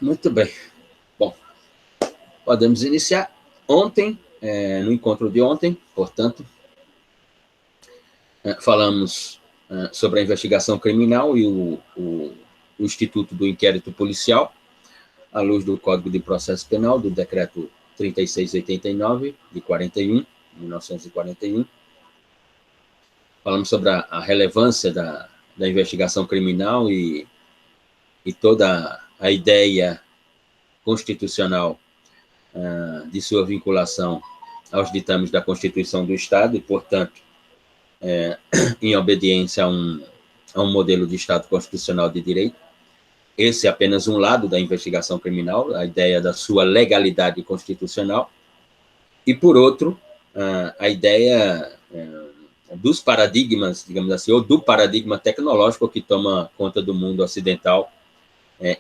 Muito bem. Bom, podemos iniciar. Ontem, no encontro de ontem, portanto, falamos sobre a investigação criminal e o Instituto do Inquérito Policial, à luz do Código de Processo Penal, do Decreto 3689, de 1941. Falamos sobre a relevância da investigação criminal e toda a ideia constitucional de sua vinculação aos ditames da Constituição do Estado e, portanto, em obediência a um modelo de Estado constitucional de direito. Esse é apenas um lado da investigação criminal, a ideia da sua legalidade constitucional. E, por outro, a ideia dos paradigmas, digamos assim, ou do paradigma tecnológico que toma conta do mundo ocidental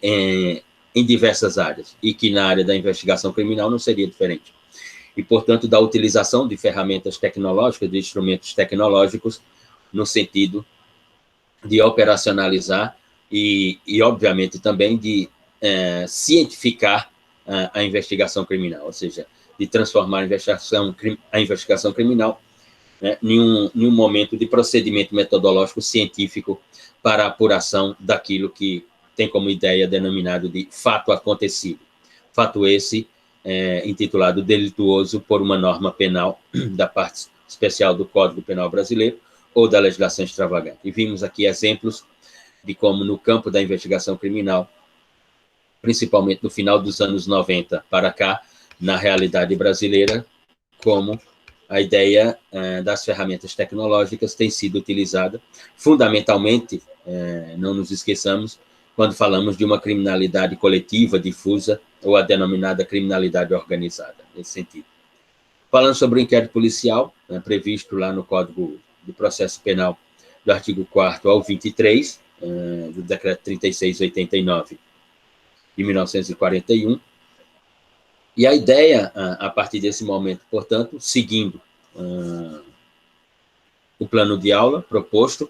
em diversas áreas, e que na área da investigação criminal não seria diferente. E, portanto, da utilização de ferramentas tecnológicas, de instrumentos tecnológicos, no sentido de operacionalizar e obviamente, também de cientificar a investigação criminal, ou seja, de transformar a investigação criminal em um momento de procedimento metodológico científico para a apuração daquilo que tem como ideia denominado de fato acontecido. Fato esse intitulado delituoso por uma norma penal da parte especial do Código Penal brasileiro ou da legislação extravagante. E vimos aqui exemplos de como, no campo da investigação criminal, principalmente no final dos anos 90 para cá, na realidade brasileira, como a ideia das ferramentas tecnológicas tem sido utilizada, fundamentalmente, não nos esqueçamos, quando falamos de uma criminalidade coletiva, difusa, ou a denominada criminalidade organizada, nesse sentido. Falando sobre o inquérito policial, previsto lá no Código de Processo Penal, do artigo 4º ao 23, do Decreto 3689, de 1941, e a ideia, a partir desse momento, portanto, seguindo o plano de aula proposto,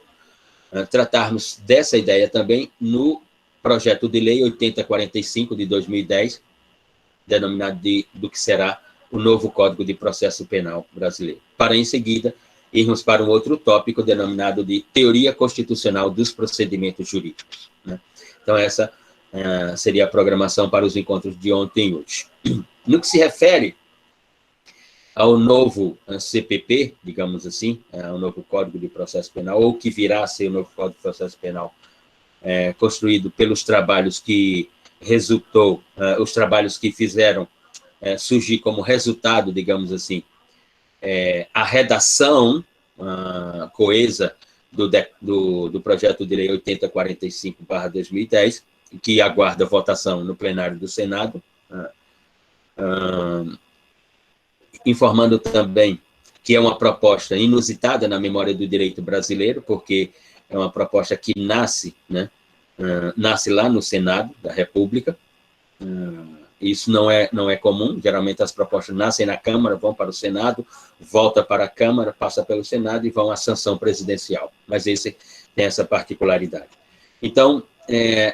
tratarmos dessa ideia também no projeto de lei 8045 de 2010, denominado do que será o novo Código de Processo Penal brasileiro, para em seguida irmos para um outro tópico denominado de teoria constitucional dos procedimentos jurídicos. Então, essa seria a programação para os encontros de ontem e hoje. No que se refere ao novo CPP, digamos assim, ao novo Código de Processo Penal, ou que virá a ser o novo Código de Processo Penal, construído pelos trabalhos que os trabalhos que fizeram surgir como resultado, digamos assim, a redação coesa do projeto de lei 8045/2010, que aguarda votação no plenário do Senado, informando também que é uma proposta inusitada na memória do direito brasileiro, porque é uma proposta que nasce lá no Senado da República. Isso não é comum, geralmente as propostas nascem na Câmara, vão para o Senado, volta para a Câmara, passa pelo Senado e vão à sanção presidencial, mas esse tem essa particularidade. Então,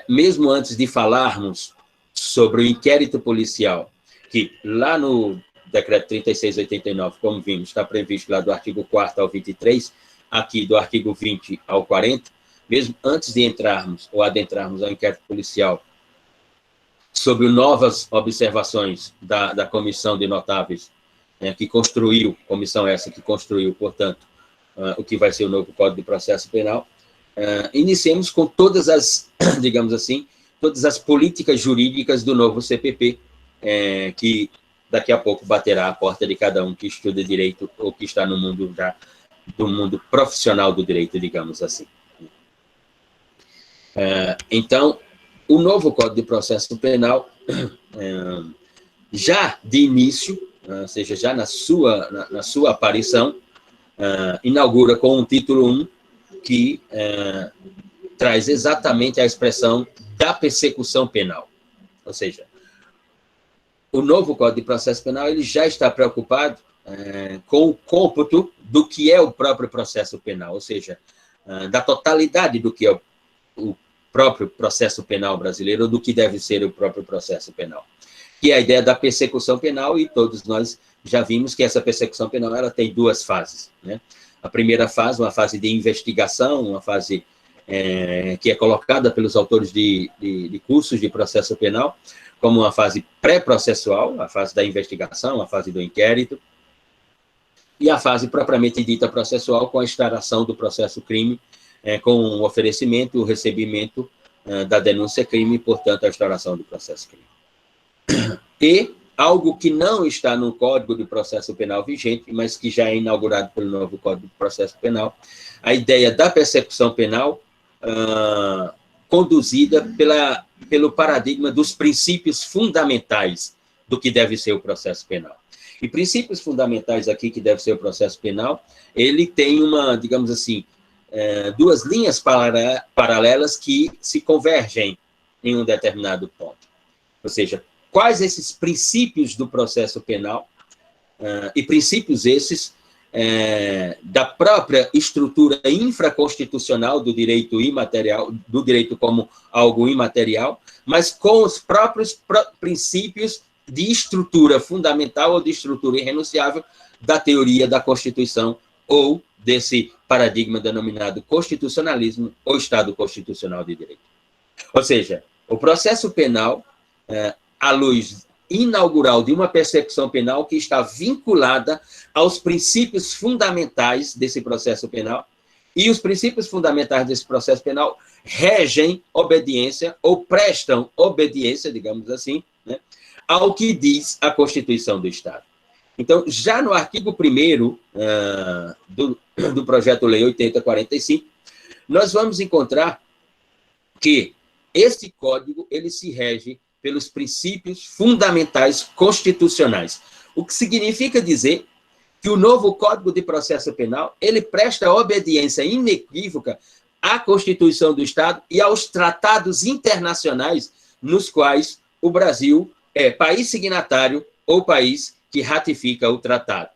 mesmo antes de falarmos sobre o inquérito policial, que lá no Decreto 3689, como vimos, está previsto lá do artigo 4º ao 23, aqui do artigo 20 ao 40, mesmo antes de entrarmos ou adentrarmos ao inquérito policial, sobre novas observações da comissão de notáveis, que construiu, comissão essa que construiu, portanto, o que vai ser o novo Código de Processo Penal, iniciemos com todas as, digamos assim, todas as políticas jurídicas do novo CPP, que daqui a pouco baterá a porta de cada um que estuda direito ou que está no mundo do mundo profissional do direito, digamos assim. Então, o novo Código de Processo Penal, já de início, ou seja, já na sua aparição, inaugura com um título 1 que traz exatamente a expressão da persecução penal. Ou seja, o novo Código de Processo Penal ele já está preocupado com o cômputo do que é o próprio processo penal, ou seja, da totalidade do que é próprio processo penal brasileiro, ou do que deve ser o próprio processo penal, que é a ideia da persecução penal, e todos nós já vimos que essa persecução penal ela tem duas fases, né? A primeira fase, uma fase de investigação, uma fase que é colocada pelos autores de cursos de processo penal como uma fase pré-processual, a fase da investigação, a fase do inquérito, e a fase propriamente dita processual, com a instauração do processo crime, com o oferecimento, o recebimento da denúncia crime, e, portanto, a instauração do processo crime. E algo que não está no Código de Processo Penal vigente, mas que já é inaugurado pelo novo Código de Processo Penal, a ideia da persecução penal conduzida pelo paradigma dos princípios fundamentais do que deve ser o processo penal. E princípios fundamentais aqui que deve ser o processo penal, ele tem uma, digamos assim, duas linhas paralelas que se convergem em um determinado ponto. Ou seja, quais esses princípios do processo penal, e princípios esses da própria estrutura infraconstitucional do direito imaterial, do direito como algo imaterial, mas com os próprios princípios de estrutura fundamental ou de estrutura irrenunciável da teoria da Constituição ou desse paradigma denominado constitucionalismo ou Estado constitucional de direito. Ou seja, o processo penal, à luz inaugural de uma persecução penal que está vinculada aos princípios fundamentais desse processo penal, e os princípios fundamentais desse processo penal regem obediência, ou prestam obediência, digamos assim, né, ao que diz a Constituição do Estado. Então, já no artigo 1º do Projeto-Lei 8045, nós vamos encontrar que esse código ele se rege pelos princípios fundamentais constitucionais, o que significa dizer que o novo Código de Processo Penal ele presta obediência inequívoca à Constituição do Estado e aos tratados internacionais nos quais o Brasil é país signatário ou país que ratifica o tratado.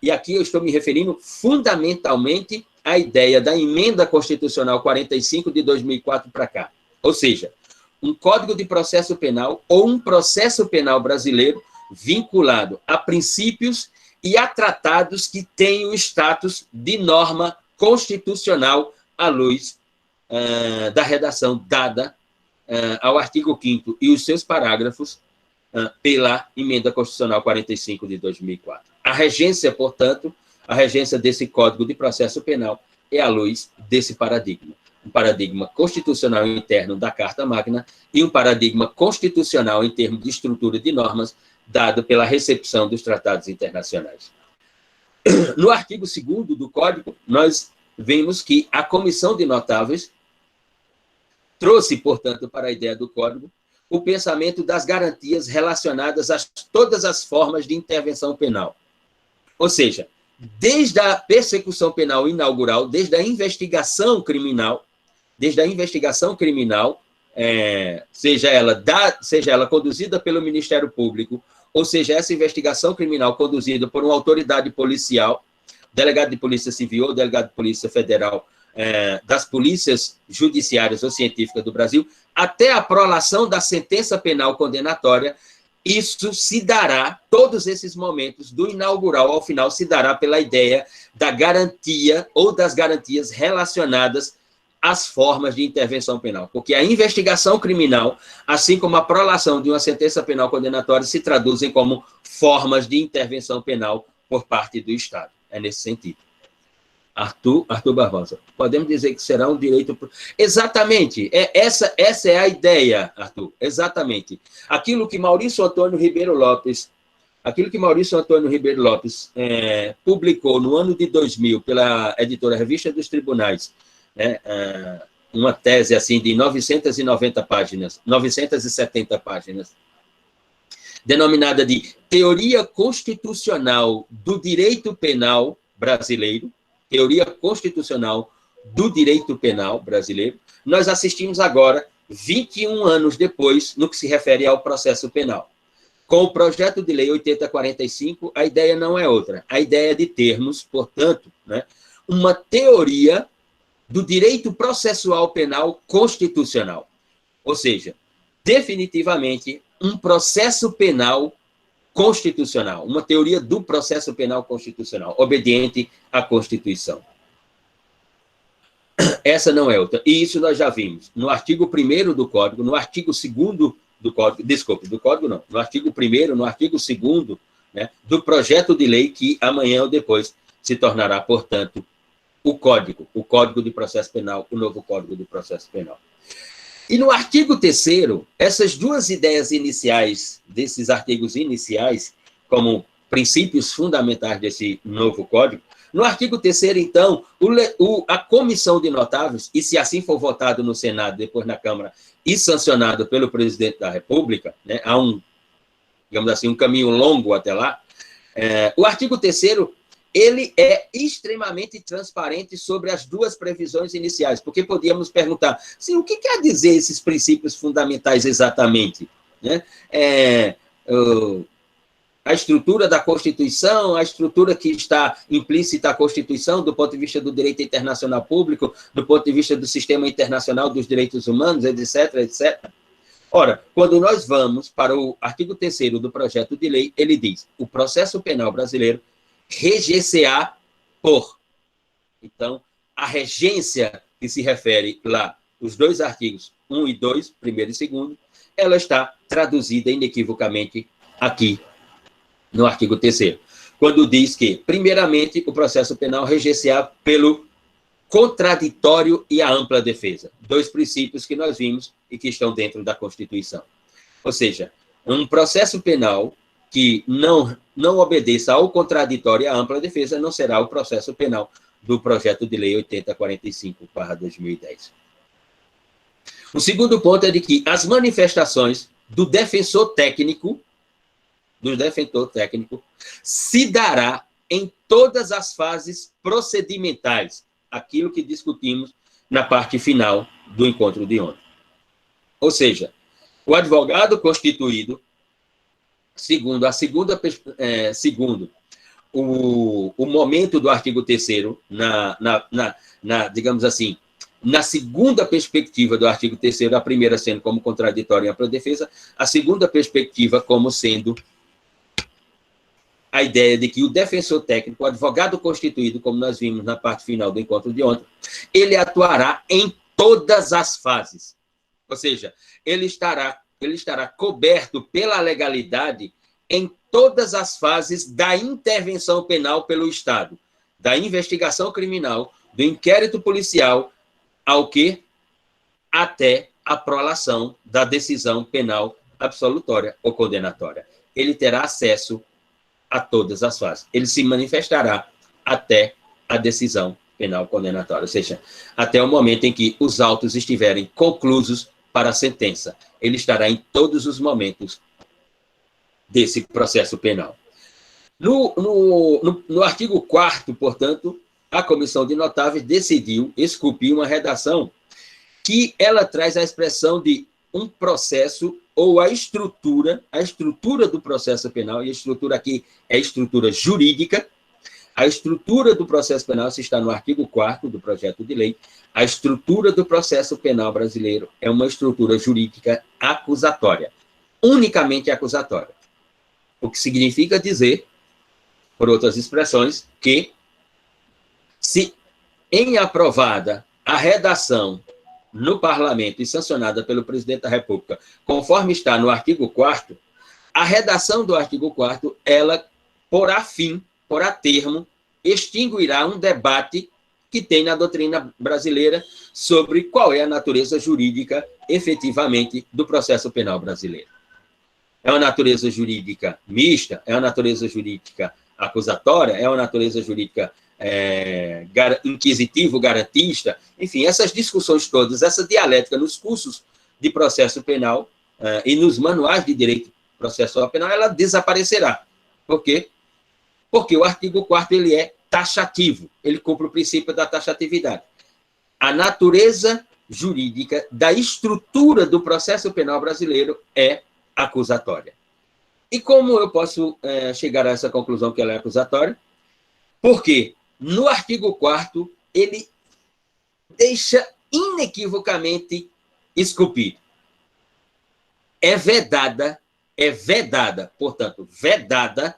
E aqui eu estou me referindo fundamentalmente à ideia da Emenda Constitucional 45 de 2004 para cá. Ou seja, um Código de Processo Penal ou um processo penal brasileiro vinculado a princípios e a tratados que têm o status de norma constitucional à luz da redação dada ao artigo 5º e os seus parágrafos pela Emenda Constitucional 45 de 2004. A regência, portanto, a regência desse Código de Processo Penal é à luz desse paradigma. Um paradigma constitucional interno da Carta Magna e um paradigma constitucional em termos de estrutura de normas dado pela recepção dos tratados internacionais. No artigo 2º do Código, nós vemos que a Comissão de Notáveis trouxe, portanto, para a ideia do Código, o pensamento das garantias relacionadas a todas as formas de intervenção penal. Ou seja, desde a persecução penal inaugural, desde a investigação criminal, seja ela conduzida pelo Ministério Público, ou seja, essa investigação criminal conduzida por uma autoridade policial, delegado de Polícia Civil ou delegado de Polícia Federal, das polícias judiciárias ou científicas do Brasil, até a prolação da sentença penal condenatória, isso se dará, todos esses momentos, do inaugural ao final, se dará pela ideia da garantia ou das garantias relacionadas às formas de intervenção penal. Porque a investigação criminal, assim como a prolação de uma sentença penal condenatória, se traduzem como formas de intervenção penal por parte do Estado. É nesse sentido. Arthur Barbosa, podemos dizer que será um direito... Exatamente, essa é a ideia, Arthur, exatamente. Aquilo que Maurício Antônio Ribeiro Lopes publicou no ano de 2000 pela editora Revista dos Tribunais, né, uma tese assim de 970 páginas, denominada de Teoria Constitucional do Direito Penal Brasileiro, Teoria Constitucional do Direito Penal Brasileiro, nós assistimos agora, 21 anos depois, no que se refere ao processo penal. Com o projeto de lei 8045, a ideia não é outra. A ideia é de termos, portanto, né, uma teoria do direito processual penal constitucional. Ou seja, definitivamente, um processo penal constitucional, uma teoria do processo penal constitucional, obediente à Constituição. Essa não é outra. E isso nós já vimos no artigo 1º do Código, no artigo 2º do Código, desculpe, do Código não, no artigo 1º, no artigo 2º, né, do projeto de lei que amanhã ou depois se tornará, portanto, o Código de Processo Penal, o novo Código de Processo Penal. E no artigo 3º, essas duas ideias iniciais, desses artigos iniciais, como princípios fundamentais desse novo Código, no artigo 3º, então, a comissão de notáveis, e se assim for votado no Senado, depois na Câmara, e sancionado pelo presidente da República, né, há digamos assim, um caminho longo até lá, o artigo 3º, ele é extremamente transparente sobre as duas previsões iniciais, porque podíamos perguntar, assim, o que quer dizer esses princípios fundamentais exatamente? Né? A estrutura da Constituição, a estrutura que está implícita à Constituição, do ponto de vista do direito internacional público, do ponto de vista do sistema internacional dos direitos humanos, etc., etc. Ora, quando nós vamos para o artigo 3º do projeto de lei, ele diz: o processo penal brasileiro reger-se-á por. Então, a regência que se refere lá, os dois artigos 1 e 2, primeiro e segundo, ela está traduzida inequivocamente aqui no artigo 3º, quando diz que, primeiramente, o processo penal reger-se-á pelo contraditório e a ampla defesa. Dois princípios que nós vimos e que estão dentro da Constituição. Ou seja, um processo penal que não obedeça ao contraditório e à ampla defesa não será o processo penal do projeto de lei 8045/2010. O segundo ponto é de que as manifestações do defensor técnico se dará em todas as fases procedimentais, aquilo que discutimos na parte final do encontro de ontem. Ou seja, o advogado constituído, segundo o momento do artigo 3º, digamos assim, na segunda perspectiva do artigo 3º, a primeira sendo como contraditória e ampla defesa, a segunda perspectiva como sendo a ideia de que o defensor técnico, o advogado constituído, como nós vimos na parte final do encontro de ontem, ele atuará em todas as fases. Ou seja, ele estará coberto pela legalidade em todas as fases da intervenção penal pelo Estado, da investigação criminal, do inquérito policial, ao que? Até a prolação da decisão penal absolutória ou condenatória. Ele terá acesso a todas as fases. Ele se manifestará até a decisão penal condenatória, ou seja, até o momento em que os autos estiverem conclusos para a sentença. Ele estará em todos os momentos desse processo penal. No artigo 4º, portanto, a Comissão de Notáveis decidiu esculpir uma redação que ela traz a expressão de um processo ou a estrutura do processo penal, e a estrutura aqui é estrutura jurídica. A estrutura do processo penal, se está no artigo 4º do projeto de lei, a estrutura do processo penal brasileiro é uma estrutura jurídica acusatória, unicamente acusatória. O que significa dizer, por outras expressões, que se em aprovada a redação no Parlamento e sancionada pelo presidente da República, conforme está no artigo 4º, a redação do artigo 4º, ela porá termo, extinguirá um debate que tem na doutrina brasileira sobre qual é a natureza jurídica, efetivamente, do processo penal brasileiro. É uma natureza jurídica mista? É uma natureza jurídica acusatória? É uma natureza jurídica inquisitivo, garantista? Enfim, essas discussões todas, essa dialética nos cursos de processo penal e nos manuais de direito processual penal, ela desaparecerá. Por quê? Porque o artigo 4º ele é taxativo, ele cumpre o princípio da taxatividade. A natureza jurídica da estrutura do processo penal brasileiro é acusatória. E como eu posso chegar a essa conclusão que ela é acusatória? Porque no artigo 4º ele deixa inequivocamente esculpido. É vedada, portanto, vedada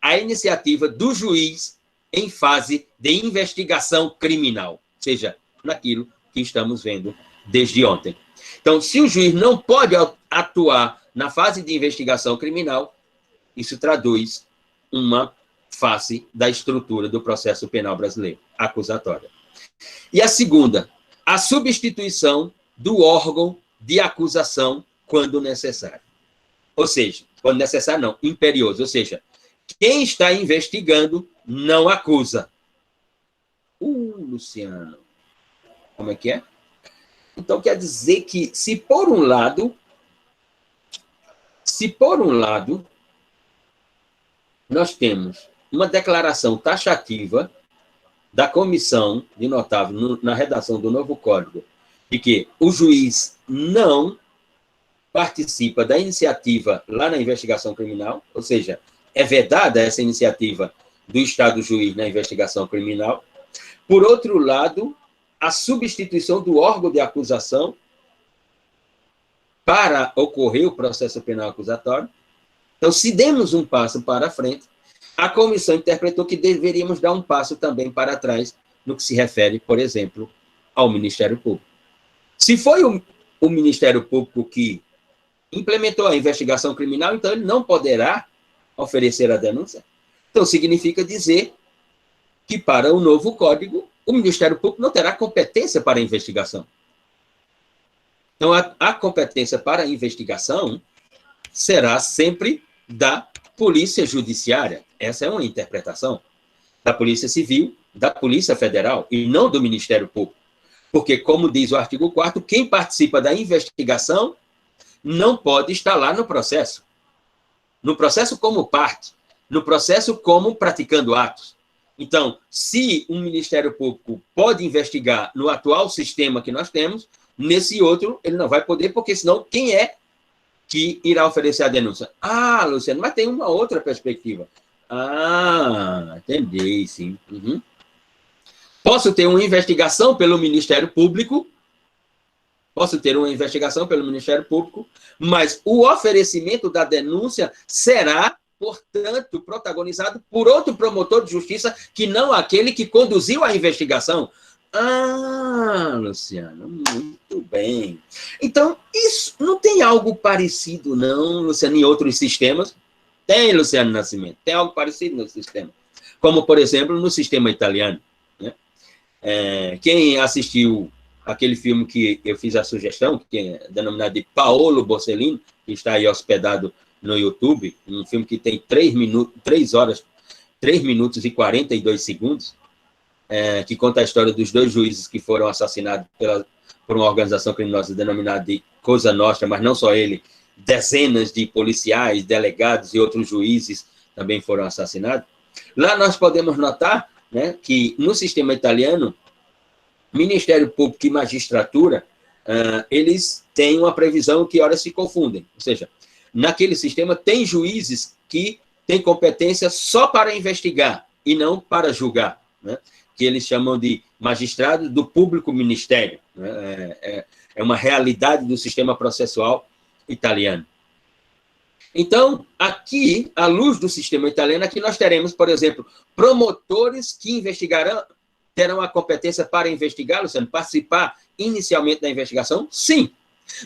a iniciativa do juiz em fase de investigação criminal, ou seja, naquilo que estamos vendo desde ontem. Então, se o juiz não pode atuar na fase de investigação criminal, isso traduz uma face da estrutura do processo penal brasileiro, acusatória. E a segunda, a substituição do órgão de acusação quando necessário. Ou seja, quando necessário não, imperioso, ou seja, quem está investigando não acusa. Luciano, como é que é? Então, quer dizer que, se por um lado, nós temos uma declaração taxativa da comissão de notável na redação do novo código, de que o juiz não participa da iniciativa lá na investigação criminal, ou seja, é vedada essa iniciativa do Estado juiz na investigação criminal. Por outro lado, a substituição do órgão de acusação para ocorrer o processo penal acusatório. Então, se demos um passo para frente, a comissão interpretou que deveríamos dar um passo também para trás no que se refere, por exemplo, ao Ministério Público. Se foi o Ministério Público que implementou a investigação criminal, então ele não poderá oferecer a denúncia. Então, significa dizer que, para o novo código, o Ministério Público não terá competência para a investigação. Então, a competência para a investigação será sempre da Polícia Judiciária. Essa é uma interpretação da Polícia Civil, da Polícia Federal, e não do Ministério Público. Porque, como diz o artigo 4º, quem participa da investigação não pode estar lá no processo. No processo como parte, no processo como praticando atos. Então, se um Ministério Público pode investigar no atual sistema que nós temos, nesse outro ele não vai poder, porque senão quem é que irá oferecer a denúncia? Luciano, mas tem uma outra perspectiva. Entendi, sim. Uhum. Posso ter uma investigação pelo Ministério Público, mas o oferecimento da denúncia será, portanto, protagonizado por outro promotor de justiça que não aquele que conduziu a investigação. Luciano, muito bem. Então, isso não tem algo parecido, não, Luciano, em outros sistemas? Tem, Luciano Nascimento, tem algo parecido no sistema. Como, por exemplo, no sistema italiano. Né? Quem assistiu aquele filme que eu fiz a sugestão, que é denominado de Paolo Borsellino, que está aí hospedado no YouTube, um filme que tem 3 minutos e 42 segundos, que conta a história dos 2 juízes que foram assassinados por uma organização criminosa denominada de Cosa Nostra, mas não só ele, dezenas de policiais, delegados e outros juízes também foram assassinados. Lá nós podemos notar, né, que no sistema italiano, Ministério Público e magistratura, eles têm uma previsão que horas se confundem. Ou seja, naquele sistema tem juízes que têm competência só para investigar e não para julgar, né? Que eles chamam de magistrados do público ministério. Né? É uma realidade do sistema processual italiano. Então, aqui, à luz do sistema italiano, aqui nós teremos, por exemplo, promotores que investigarão, terão a competência para investigar, Luciano, participar inicialmente da investigação? Sim.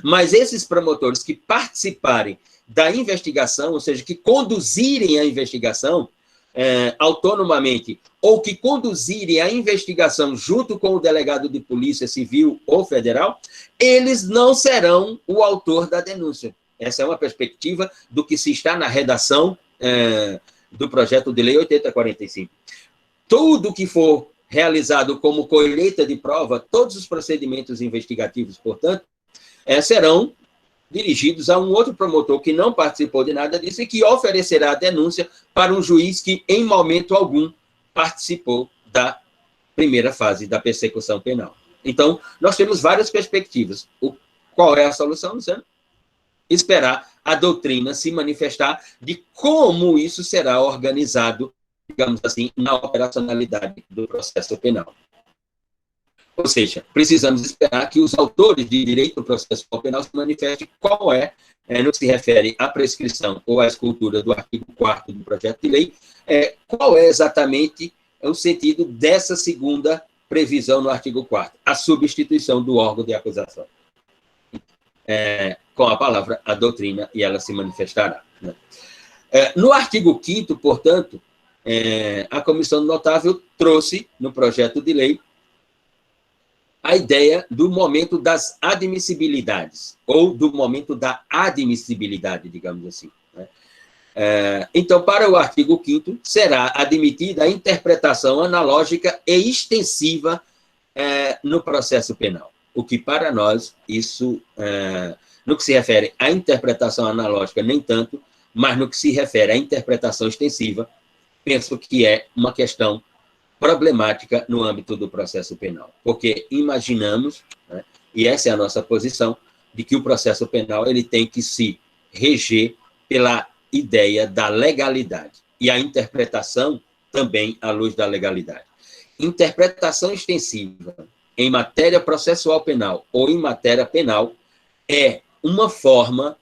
Mas esses promotores que participarem da investigação, ou seja, que conduzirem a investigação autonomamente, ou que conduzirem a investigação junto com o delegado de polícia civil ou federal, eles não serão o autor da denúncia. Essa é uma perspectiva do que se está na redação do projeto de lei 8045. Tudo que for realizado como colheita de prova, todos os procedimentos investigativos, portanto, serão dirigidos a um outro promotor que não participou de nada disso e que oferecerá a denúncia para um juiz que, em momento algum, participou da primeira fase da persecução penal. Então, nós temos várias perspectivas. Qual é a solução, Luciano? Esperar a doutrina se manifestar de como isso será organizado, digamos assim, na operacionalidade do processo penal. Ou seja, precisamos esperar que os autores de direito processual penal se manifestem qual no que se refere à prescrição ou à escultura do artigo 4º do projeto de lei, qual é exatamente o sentido dessa segunda previsão no artigo 4º, a substituição do órgão de acusação. Com a palavra a doutrina, e ela se manifestará. Né? No artigo 5º, portanto, a Comissão Notável trouxe, no projeto de lei, a ideia do momento das admissibilidades, ou do momento da admissibilidade, digamos assim. Né? Então, para o artigo 5º, será admitida a interpretação analógica e extensiva no processo penal. O que, para nós, isso, no que se refere à interpretação analógica, nem tanto, mas no que se refere à interpretação extensiva, penso que é uma questão problemática no âmbito do processo penal, porque imaginamos, né, e essa é a nossa posição, de que o processo penal ele tem que se reger pela ideia da legalidade, e a interpretação também à luz da legalidade. Interpretação extensiva em matéria processual penal ou em matéria penal é uma forma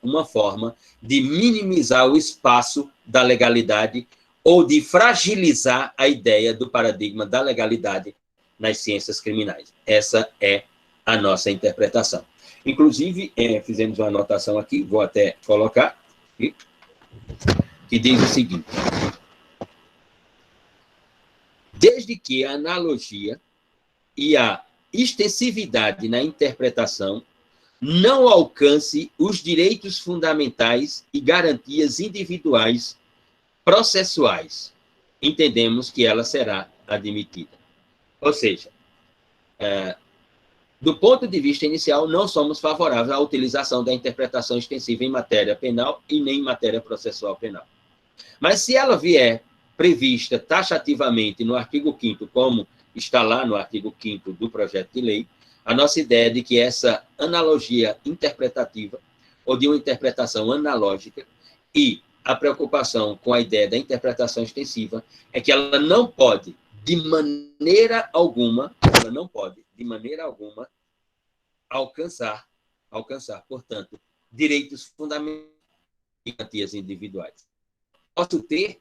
de minimizar o espaço da legalidade ou de fragilizar a ideia do paradigma da legalidade nas ciências criminais. Essa é a nossa interpretação. Inclusive, fizemos uma anotação aqui, vou até colocar, que diz o seguinte: desde que a analogia e a extensividade na interpretação não alcance os direitos fundamentais e garantias individuais processuais, entendemos que ela será admitida. Ou seja, do ponto de vista inicial, não somos favoráveis à utilização da interpretação extensiva em matéria penal e nem em matéria processual penal. Mas se ela vier prevista taxativamente no artigo 5º, como está lá no artigo 5º do projeto de lei, a nossa ideia é de que essa analogia interpretativa, ou de uma interpretação analógica, e a preocupação com a ideia da interpretação extensiva é que ela não pode, de maneira alguma, alcançar, portanto, direitos fundamentais e garantias individuais. Posso ter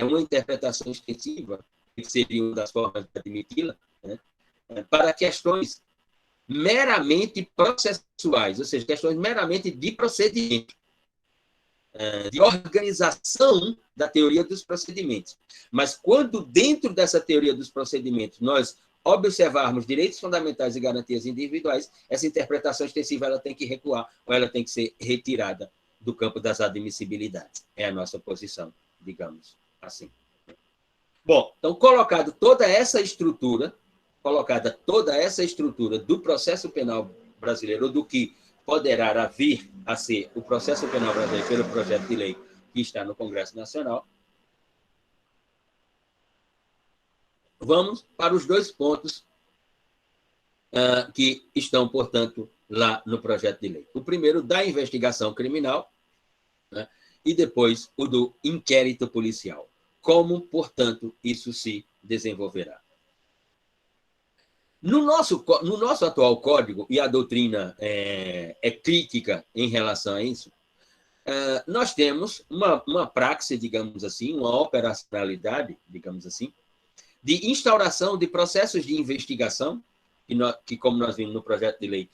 uma interpretação extensiva, que seria uma das formas de admiti-la, né, para questões meramente processuais, ou seja, questões meramente de procedimento, de organização da teoria dos procedimentos. Mas quando, dentro dessa teoria dos procedimentos, nós observarmos direitos fundamentais e garantias individuais, essa interpretação extensiva ela tem que recuar, ou ela tem que ser retirada do campo das admissibilidades. É a nossa posição, digamos assim. Bom, então, colocada toda essa estrutura do processo penal brasileiro, ou do que poderá vir a ser o processo penal brasileiro pelo projeto de lei que está no Congresso Nacional, vamos para os dois pontos que estão, portanto, lá no projeto de lei. O primeiro, da investigação criminal, né, e depois o do inquérito policial. Como, portanto, isso se desenvolverá. No nosso atual código, e a doutrina é crítica em relação a isso, nós temos uma praxe, digamos assim, uma operacionalidade, digamos assim, de instauração de processos de investigação, que, como nós vimos no projeto de lei,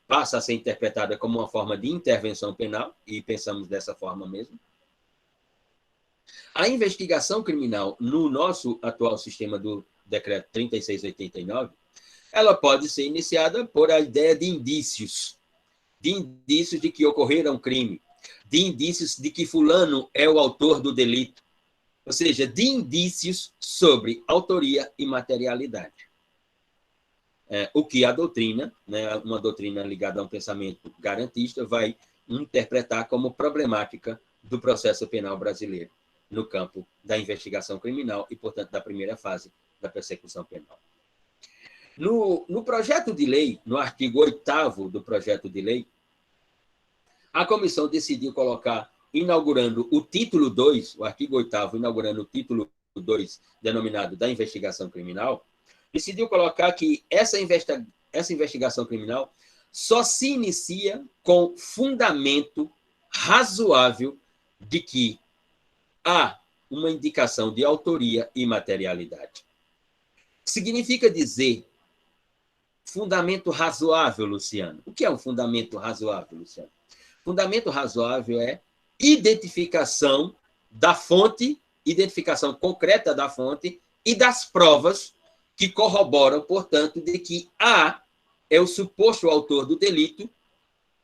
passa a ser interpretada como uma forma de intervenção penal, e pensamos dessa forma mesmo. A investigação criminal, no nosso atual sistema do decreto 3689, ela pode ser iniciada por a ideia de indícios de que ocorreram crime, de indícios de que fulano é o autor do delito, ou seja, de indícios sobre autoria e materialidade. O que a doutrina, né, uma doutrina ligada a um pensamento garantista, vai interpretar como problemática do processo penal brasileiro, no campo da investigação criminal e, portanto, da primeira fase da persecução penal. No projeto de lei, no artigo 8º do projeto de lei, a comissão decidiu colocar, inaugurando o título 2, o artigo 8º, inaugurando o título 2, denominado da investigação criminal, decidiu colocar que essa investigação criminal só se inicia com fundamento razoável de que há uma indicação de autoria e materialidade. Significa dizer fundamento razoável, Luciano. O que é um fundamento razoável, Luciano? Fundamento razoável é identificação da fonte, identificação concreta da fonte e das provas que corroboram, portanto, de que A é o suposto autor do delito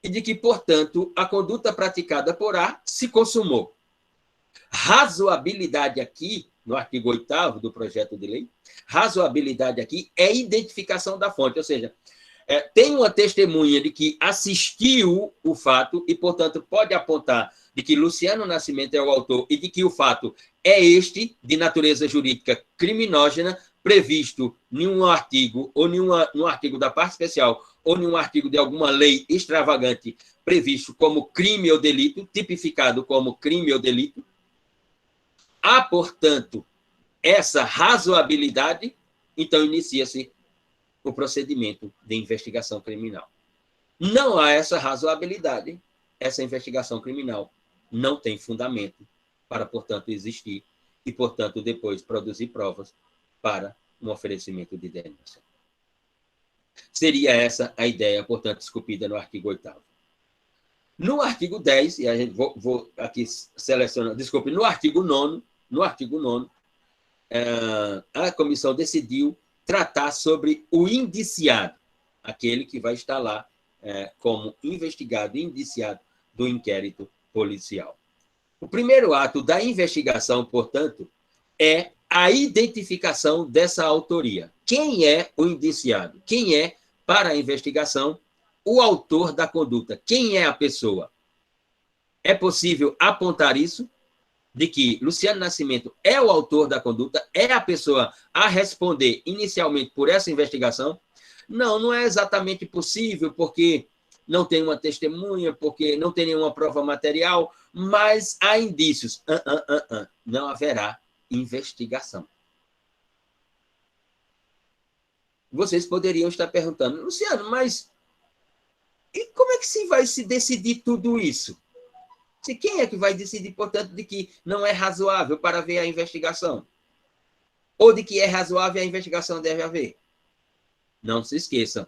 e de que, portanto, a conduta praticada por A se consumou. Razoabilidade aqui, no artigo 8º do projeto de lei, razoabilidade aqui é identificação da fonte, ou seja, tem uma testemunha de que assistiu o fato e, portanto, pode apontar de que Luciano Nascimento é o autor e de que o fato é este, de natureza jurídica criminógena, previsto em um artigo, ou num artigo da parte especial, ou em um artigo de alguma lei extravagante, previsto como crime ou delito, tipificado como crime ou delito. Há, portanto, essa razoabilidade, então inicia-se o procedimento de investigação criminal. Não há essa razoabilidade, essa investigação criminal não tem fundamento para, portanto, existir e, portanto, depois produzir provas para um oferecimento de denúncia. Seria essa a ideia, portanto, esculpida no artigo 8º. No artigo 10, e a gente vou aqui selecionar, desculpe, no artigo 9º, a comissão decidiu tratar sobre o indiciado, aquele que vai estar lá como investigado e indiciado do inquérito policial. O primeiro ato da investigação, portanto, é a identificação dessa autoria. Quem é o indiciado? Quem é, para a investigação, o autor da conduta? Quem é a pessoa? É possível apontar isso? De que Luciano Nascimento é o autor da conduta, é a pessoa a responder inicialmente por essa investigação? Não, não é exatamente possível, porque não tem uma testemunha, porque não tem nenhuma prova material, mas há indícios. Não haverá investigação. Vocês poderiam estar perguntando, Luciano, mas e como é que se vai se decidir tudo isso? Quem é que vai decidir, portanto, de que não é razoável para ver a investigação? Ou de que é razoável e a investigação deve haver? Não se esqueçam.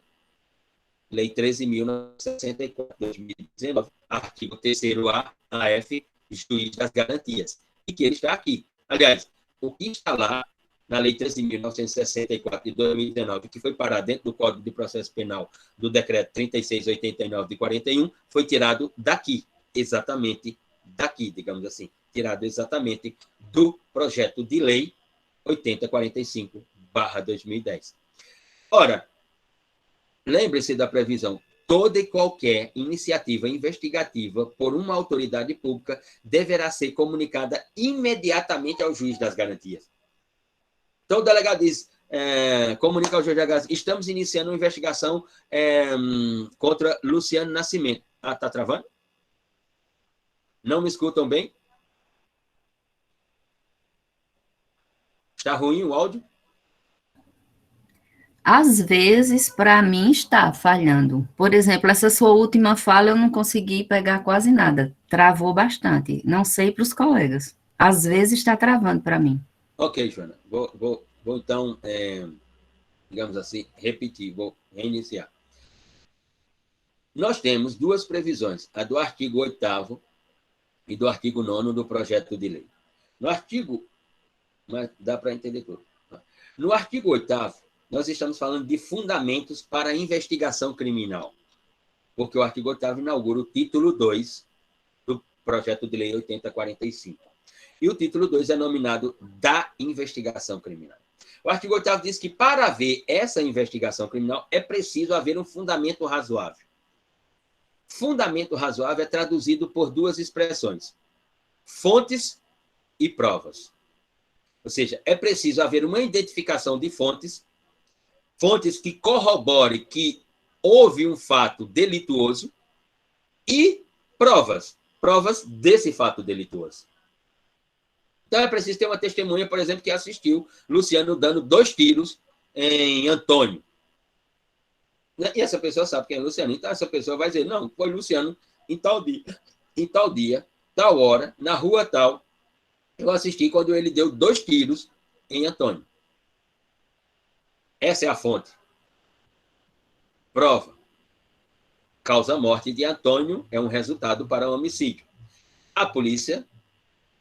Lei 13.964, 2019, artigo 3º AF, Juiz das Garantias. E que ele está aqui. Aliás, o que está lá na Lei 13.964, de 2019, que foi parar dentro do Código de Processo Penal do Decreto 3689, de 41, foi tirado daqui. Exatamente daqui, digamos assim, tirado exatamente do projeto de lei 8045/2010. Ora, lembre-se da previsão, toda e qualquer iniciativa investigativa por uma autoridade pública deverá ser comunicada imediatamente ao juiz das garantias. Então, o delegado diz, comunica ao juiz das garantias, estamos iniciando uma investigação contra Luciano Nascimento. Ah, está travando? Não me escutam bem? Está ruim o áudio? Às vezes, para mim, está falhando. Por exemplo, essa sua última fala eu não consegui pegar quase nada. Travou bastante. Não sei para os colegas. Às vezes está travando para mim. Ok, Joana. Vou então, digamos assim, repetir, vou reiniciar. Nós temos duas previsões, a do artigo 8º e do artigo 9º do projeto de lei. No artigo, mas dá para entender tudo. No artigo 8º, nós estamos falando de fundamentos para a investigação criminal, porque o artigo 8º inaugura o título 2 do projeto de lei 8045. E o título 2 é nominado da investigação criminal. O artigo 8º diz que para haver essa investigação criminal é preciso haver um fundamento razoável. Fundamento razoável é traduzido por duas expressões: fontes e provas. Ou seja, é preciso haver uma identificação de fontes que corroborem que houve um fato delituoso e provas desse fato delituoso. Então, é preciso ter uma testemunha, por exemplo, que assistiu Luciano dando 2 tiros em Antônio. E essa pessoa sabe quem é Luciano. Então, essa pessoa vai dizer, não, foi Luciano em tal dia, tal hora, na rua tal. Eu assisti quando ele deu 2 tiros em Antônio. Essa é a fonte. Prova. Causa-morte de Antônio é um resultado para o homicídio. A polícia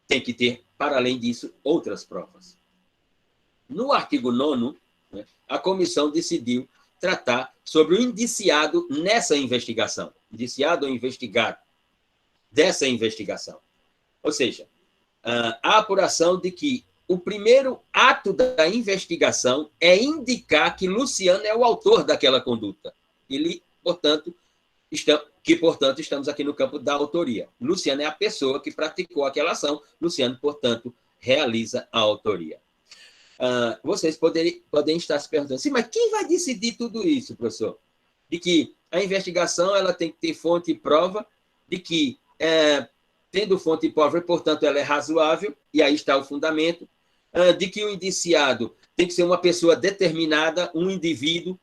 tem que ter, para além disso, outras provas. No artigo 9º, né, a comissão decidiu tratar sobre o indiciado nessa investigação. Indiciado ou investigado dessa investigação. Ou seja, a apuração de que o primeiro ato da investigação é indicar que Luciano é o autor daquela conduta. Ele, portanto, estamos aqui no campo da autoria. Luciano é a pessoa que praticou aquela ação. Luciano, portanto, realiza a autoria. Vocês podem estar se perguntando assim, mas quem vai decidir tudo isso, professor? De que a investigação ela tem que ter fonte e prova, de que, tendo fonte e prova, portanto, ela é razoável, e aí está o fundamento, de que o indiciado tem que ser uma pessoa determinada, um indivíduo,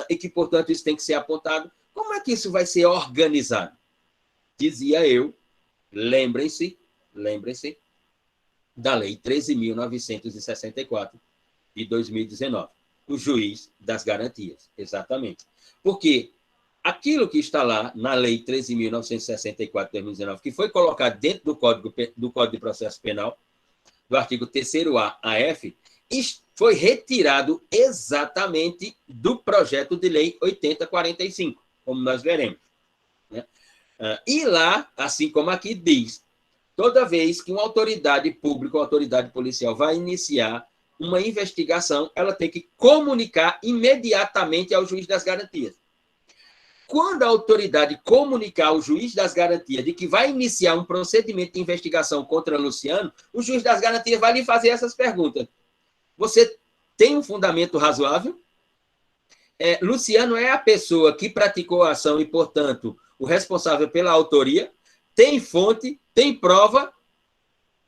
e que, portanto, isso tem que ser apontado. Como é que isso vai ser organizado? Dizia eu, lembrem-se da Lei 13.964, de 2019, o juiz das garantias, exatamente. Porque aquilo que está lá na Lei 13.964, de 2019, que foi colocado dentro do Código de Processo Penal, do artigo 3º a F, foi retirado exatamente do projeto de lei 8045, como nós veremos. Né? E lá, assim como aqui diz, toda vez que uma autoridade pública ou autoridade policial vai iniciar uma investigação, ela tem que comunicar imediatamente ao juiz das garantias. Quando a autoridade comunicar ao juiz das garantias de que vai iniciar um procedimento de investigação contra Luciano, o juiz das garantias vai lhe fazer essas perguntas. Você tem um fundamento razoável? Luciano é a pessoa que praticou a ação e, portanto, o responsável pela autoria? Tem fonte? Tem prova?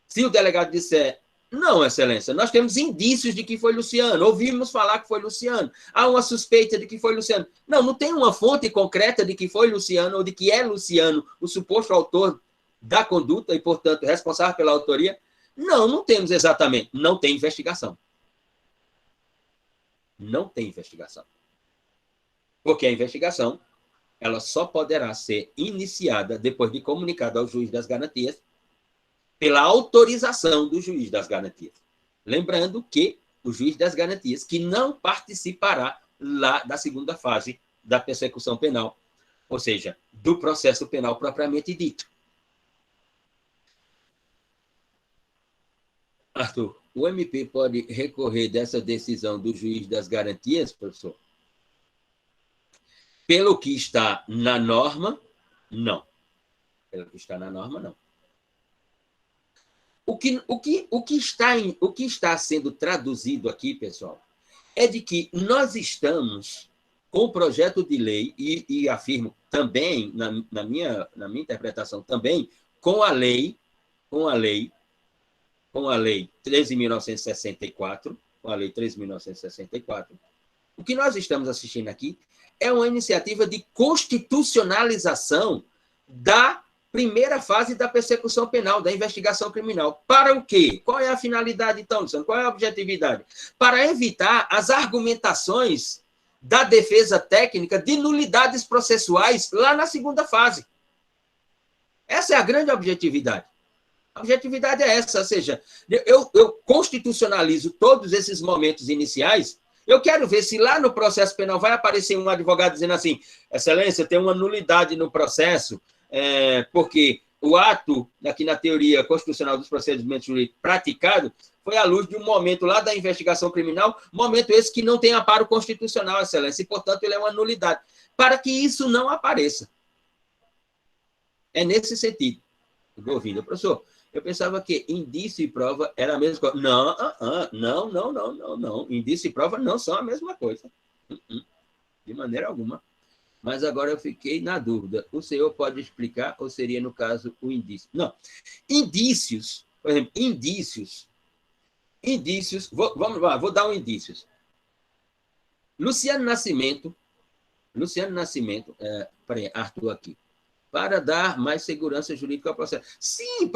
Se o delegado disser, não, excelência, nós temos indícios de que foi Luciano, ouvimos falar que foi Luciano, há uma suspeita de que foi Luciano. Não tem uma fonte concreta de que foi Luciano ou de que é Luciano o suposto autor da conduta e, portanto, responsável pela autoria? Não temos exatamente. Não tem investigação. Não tem investigação. Porque a investigação ela só poderá ser iniciada depois de comunicada ao juiz das garantias pela autorização do juiz das garantias. Lembrando que o juiz das garantias que não participará lá da segunda fase da persecução penal, ou seja, do processo penal propriamente dito. Arthur, o MP pode recorrer dessa decisão do juiz das garantias, professor? Pelo que está na norma, não. Pelo que está na norma, não. O que está sendo traduzido aqui, pessoal, é de que nós estamos com o projeto de lei, e afirmo também, na minha interpretação também, com a lei 13.964, com a lei 13.964, o que nós estamos assistindo aqui é uma iniciativa de constitucionalização da primeira fase da persecução penal, da investigação criminal. Para o quê? Qual é a finalidade, então, Luciano? Qual é a objetividade? Para evitar as argumentações da defesa técnica de nulidades processuais lá na segunda fase. Essa é a grande objetividade. A objetividade é essa, ou seja, eu constitucionalizo todos esses momentos iniciais. Eu quero ver se lá no processo penal vai aparecer um advogado dizendo assim, excelência, tem uma nulidade no processo, porque o ato, aqui na teoria constitucional dos procedimentos jurídicos praticado, foi à luz de um momento lá da investigação criminal, momento esse que não tem amparo constitucional, excelência, e, portanto, ele é uma nulidade. Para que isso não apareça. É nesse sentido. Estou ouvindo, professor. Eu pensava que indício e prova era a mesma coisa. Não. Indício e prova não são a mesma coisa. De maneira alguma. Mas agora eu fiquei na dúvida. O senhor pode explicar ou seria, no caso, o indício? Não. Indícios, por exemplo, indícios. Vamos lá, vou dar um indícios. Luciano Nascimento, peraí, Arthur aqui, para dar mais segurança jurídica ao processo. Sim,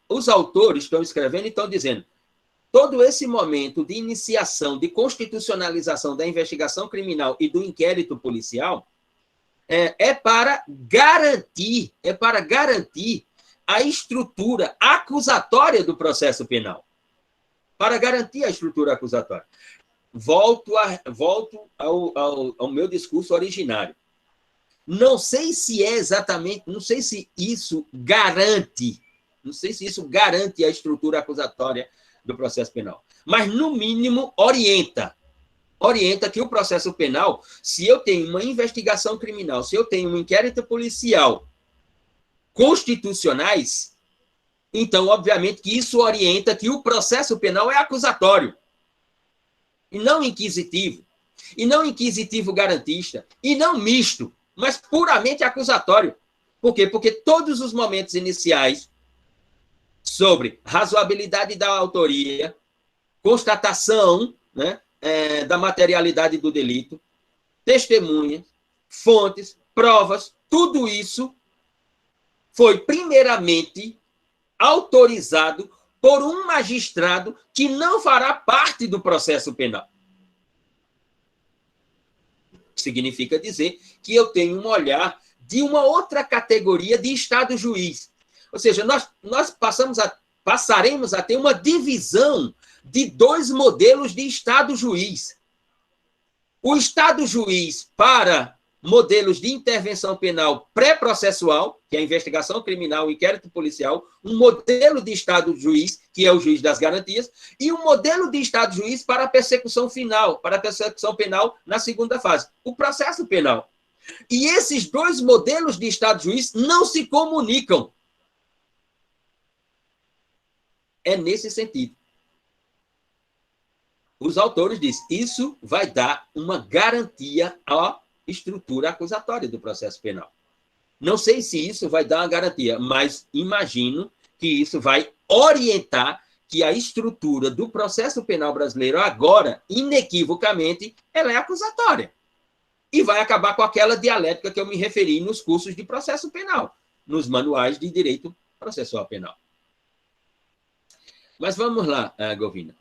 os autores estão escrevendo e estão dizendo, todo esse momento de iniciação, de constitucionalização da investigação criminal e do inquérito policial é para garantir a estrutura acusatória do processo penal. Para garantir a estrutura acusatória. Volto ao meu discurso originário. Não sei se isso garante a estrutura acusatória do processo penal. Mas, no mínimo, orienta que o processo penal, se eu tenho uma investigação criminal, se eu tenho um inquérito policial constitucionais, então, obviamente, que isso orienta que o processo penal é acusatório, e não inquisitivo garantista, e não misto, mas puramente acusatório. Por quê? Porque todos os momentos iniciais sobre razoabilidade da autoria, constatação, né, da materialidade do delito, testemunhas, fontes, provas, tudo isso foi primeiramente autorizado por um magistrado que não fará parte do processo penal. Significa dizer que eu tenho um olhar de uma outra categoria de Estado-juiz. Ou seja, nós passaremos a ter uma divisão de dois modelos de Estado-juiz. O Estado-juiz para modelos de intervenção penal pré-processual, que é a investigação criminal, o inquérito policial, um modelo de Estado-juiz, que é o juiz das garantias, e um modelo de Estado-juiz para a persecução final, para a persecução penal na segunda fase, o processo penal. E esses dois modelos de Estado-juiz não se comunicam. É nesse sentido. Os autores dizem, isso vai dar uma garantia à estrutura acusatória do processo penal. Não sei se isso vai dar uma garantia, mas imagino que isso vai orientar que a estrutura do processo penal brasileiro agora, inequivocamente, ela é acusatória. E vai acabar com aquela dialética que eu me referi nos cursos de processo penal, nos manuais de direito processual penal. Mas vamos lá, Govina.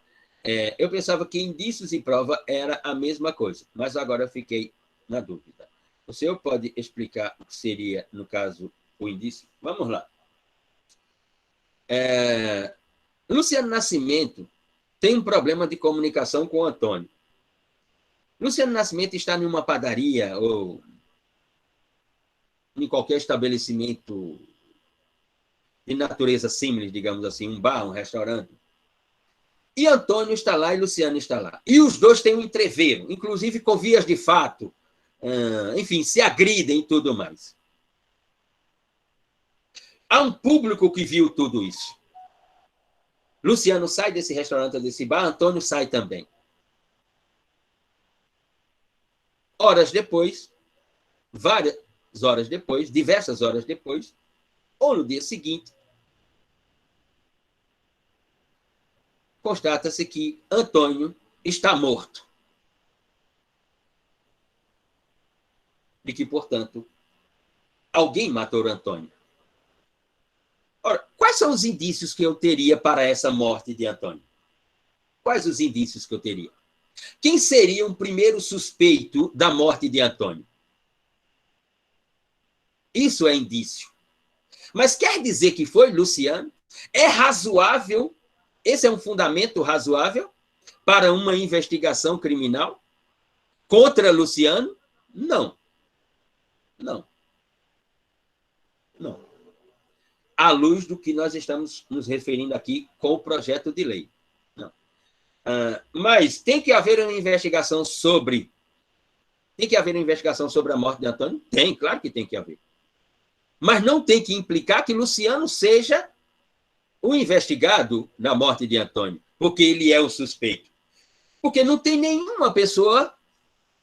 Eu pensava que indícios e prova era a mesma coisa, mas agora eu fiquei na dúvida. O senhor pode explicar o que seria, no caso, o indício? Vamos lá. Luciano Nascimento tem um problema de comunicação com o Antônio. Luciano Nascimento está em uma padaria ou em qualquer estabelecimento de natureza simples, digamos assim, um bar, um restaurante. E Antônio está lá e Luciano está lá. E os dois têm um entreveiro, inclusive com vias de fato, enfim, se agridem e tudo mais. Há um público que viu tudo isso. Luciano sai desse restaurante, desse bar, Antônio sai também. Horas depois, diversas horas depois, ou no dia seguinte, constata-se que Antônio está morto. E que, portanto, alguém matou Antônio. Ora, quais são os indícios que eu teria para essa morte de Antônio? Quais os indícios que eu teria? Quem seria o primeiro suspeito da morte de Antônio? Isso é indício. Mas quer dizer que foi Luciano? É razoável? Esse é um fundamento razoável para uma investigação criminal contra Luciano? Não. Não. Não. À luz do que nós estamos nos referindo aqui com o projeto de lei. Não. Mas tem que haver uma investigação sobre... Tem que haver uma investigação sobre a morte de Antônio? Tem, claro que tem que haver. Mas não tem que implicar que Luciano seja o investigado na morte de Antônio, porque ele é o suspeito. Porque não tem nenhuma pessoa,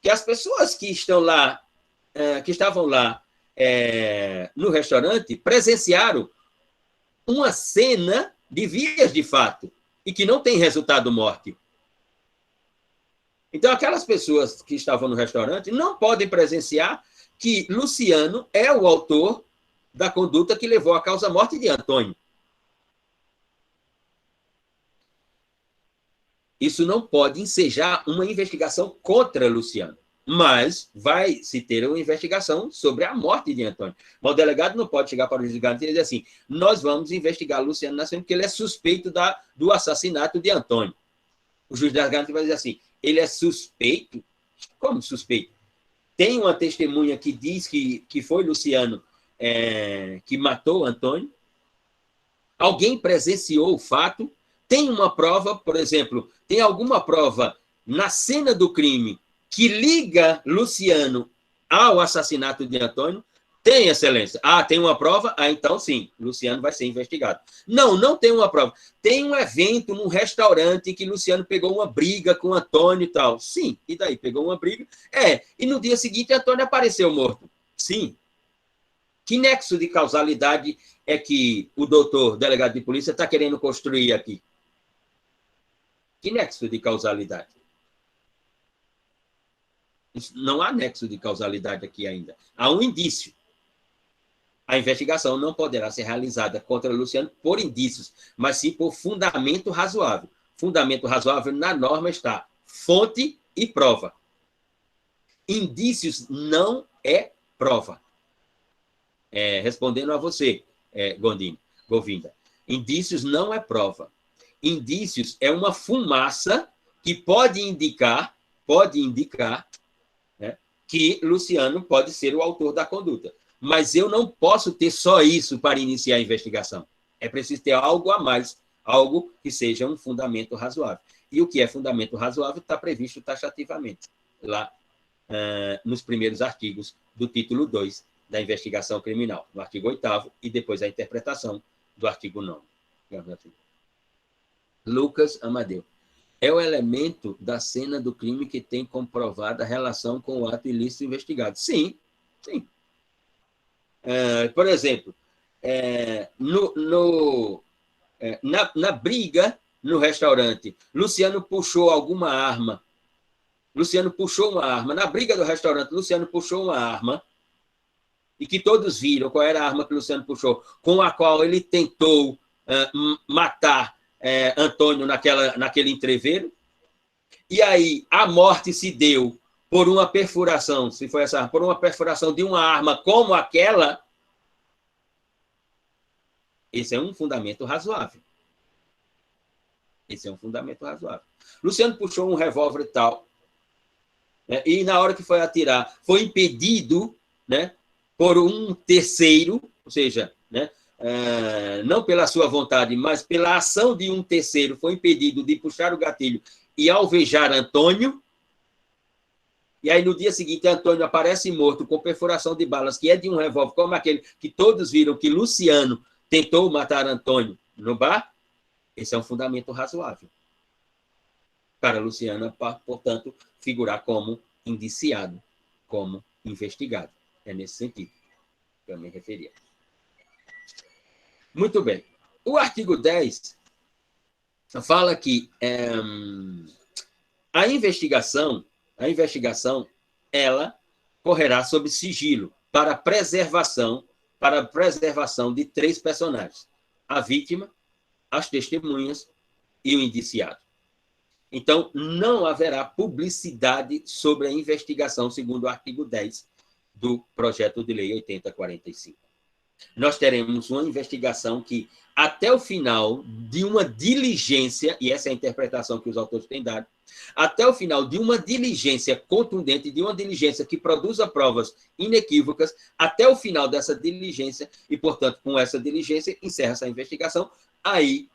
que as pessoas que estão lá, que estavam lá no restaurante, presenciaram uma cena de vias de fato e que não tem resultado morte. Então, aquelas pessoas que estavam no restaurante não podem presenciar que Luciano é o autor da conduta que levou à causa-morte de Antônio. Isso não pode ensejar uma investigação contra Luciano, mas vai se ter uma investigação sobre a morte de Antônio. Mas o delegado não pode chegar para o juiz e dizer assim, nós vamos investigar Luciano Nascimento porque ele é suspeito do assassinato de Antônio. O juiz das garantias vai dizer assim, ele é suspeito? Como suspeito? Tem uma testemunha que diz que foi Luciano que matou Antônio? Alguém presenciou o fato? Tem uma prova, por exemplo, tem alguma prova na cena do crime que liga Luciano ao assassinato de Antônio? Tem, excelência. Ah, tem uma prova? Ah, então sim, Luciano vai ser investigado. Não, não tem uma prova. Tem um evento num restaurante que Luciano pegou uma briga com Antônio e tal. Sim, e daí? Pegou uma briga? E no dia seguinte Antônio apareceu morto. Sim. Que nexo de causalidade é que o doutor, delegado de polícia, está querendo construir aqui? Que nexo de causalidade? Não há nexo de causalidade aqui ainda. Há um indício. A investigação não poderá ser realizada contra Luciano por indícios, mas sim por fundamento razoável. Fundamento razoável na norma está fonte e prova. Indícios não é prova. Respondendo a você, Govinda, indícios não é prova. Indícios é uma fumaça que pode indicar, né, que Luciano pode ser o autor da conduta. Mas eu não posso ter só isso para iniciar a investigação. É preciso ter algo a mais, algo que seja um fundamento razoável. E o que é fundamento razoável está previsto taxativamente, lá nos primeiros artigos do título 2 da investigação criminal, no artigo 8º, e depois a interpretação do artigo 9º. Lucas Amadeu. É o elemento da cena do crime que tem comprovada a relação com o ato ilícito investigado. Sim, sim. Por exemplo, na briga no restaurante, Luciano puxou alguma arma. Luciano puxou uma arma. Na briga do restaurante, Luciano puxou uma arma e que todos viram qual era a arma que Luciano puxou, com a qual ele tentou matar Antônio naquele entreveiro. E aí a morte se deu por uma perfuração, se foi essa, por uma perfuração de uma arma como aquela. Esse é um fundamento razoável. Esse é um fundamento razoável. Luciano puxou um revólver e tal, né, e na hora que foi atirar, foi impedido, né, por um terceiro, ou seja, né, não pela sua vontade, mas pela ação de um terceiro, foi impedido de puxar o gatilho e alvejar Antônio. E aí, no dia seguinte, Antônio aparece morto com perfuração de balas, que é de um revólver, como aquele que todos viram que Luciano tentou matar Antônio no bar. Esse é um fundamento razoável para Luciano, portanto, figurar como indiciado, como investigado. É nesse sentido que eu me referia. Muito bem. O artigo 10 fala que a investigação, ela correrá sob sigilo para preservação de 3 personagens: a vítima, as testemunhas e o indiciado. Então, não haverá publicidade sobre a investigação, segundo o artigo 10 do projeto de lei 8045. Nós teremos uma investigação que, até o final de uma diligência, e essa é a interpretação que os autores têm dado, até o final de uma diligência contundente, de uma diligência que produza provas inequívocas, até o final dessa diligência, e, portanto, com essa diligência, encerra-se a investigação, aí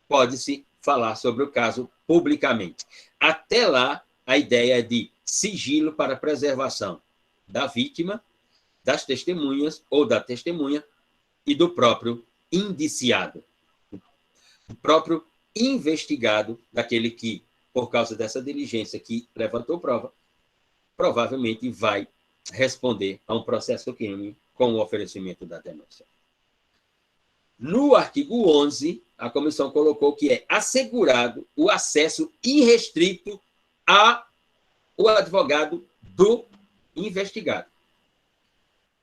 pode-se falar sobre o caso publicamente. Até lá, a ideia é de sigilo para preservação da vítima, das testemunhas ou da testemunha e do próprio indiciado, do próprio investigado, daquele que, por causa dessa diligência que levantou prova, provavelmente vai responder a um processo crime com o oferecimento da denúncia. No artigo 11, a comissão colocou que é assegurado o acesso irrestrito à o advogado do investigado.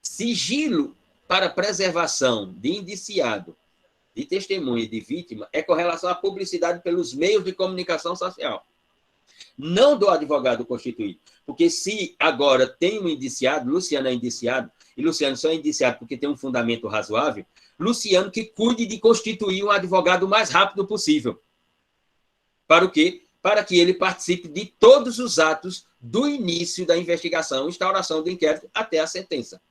Sigilo para preservação de indiciado, de testemunha e de vítima é com relação à publicidade pelos meios de comunicação social, não do advogado constituído. Porque se agora tem um indiciado, Luciano é indiciado, e Luciano só é indiciado porque tem um fundamento razoável, Luciano que cuide de constituir um advogado o mais rápido possível. Para o quê? Para que ele participe de todos os atos do início da investigação, instauração do inquérito, até a sentença.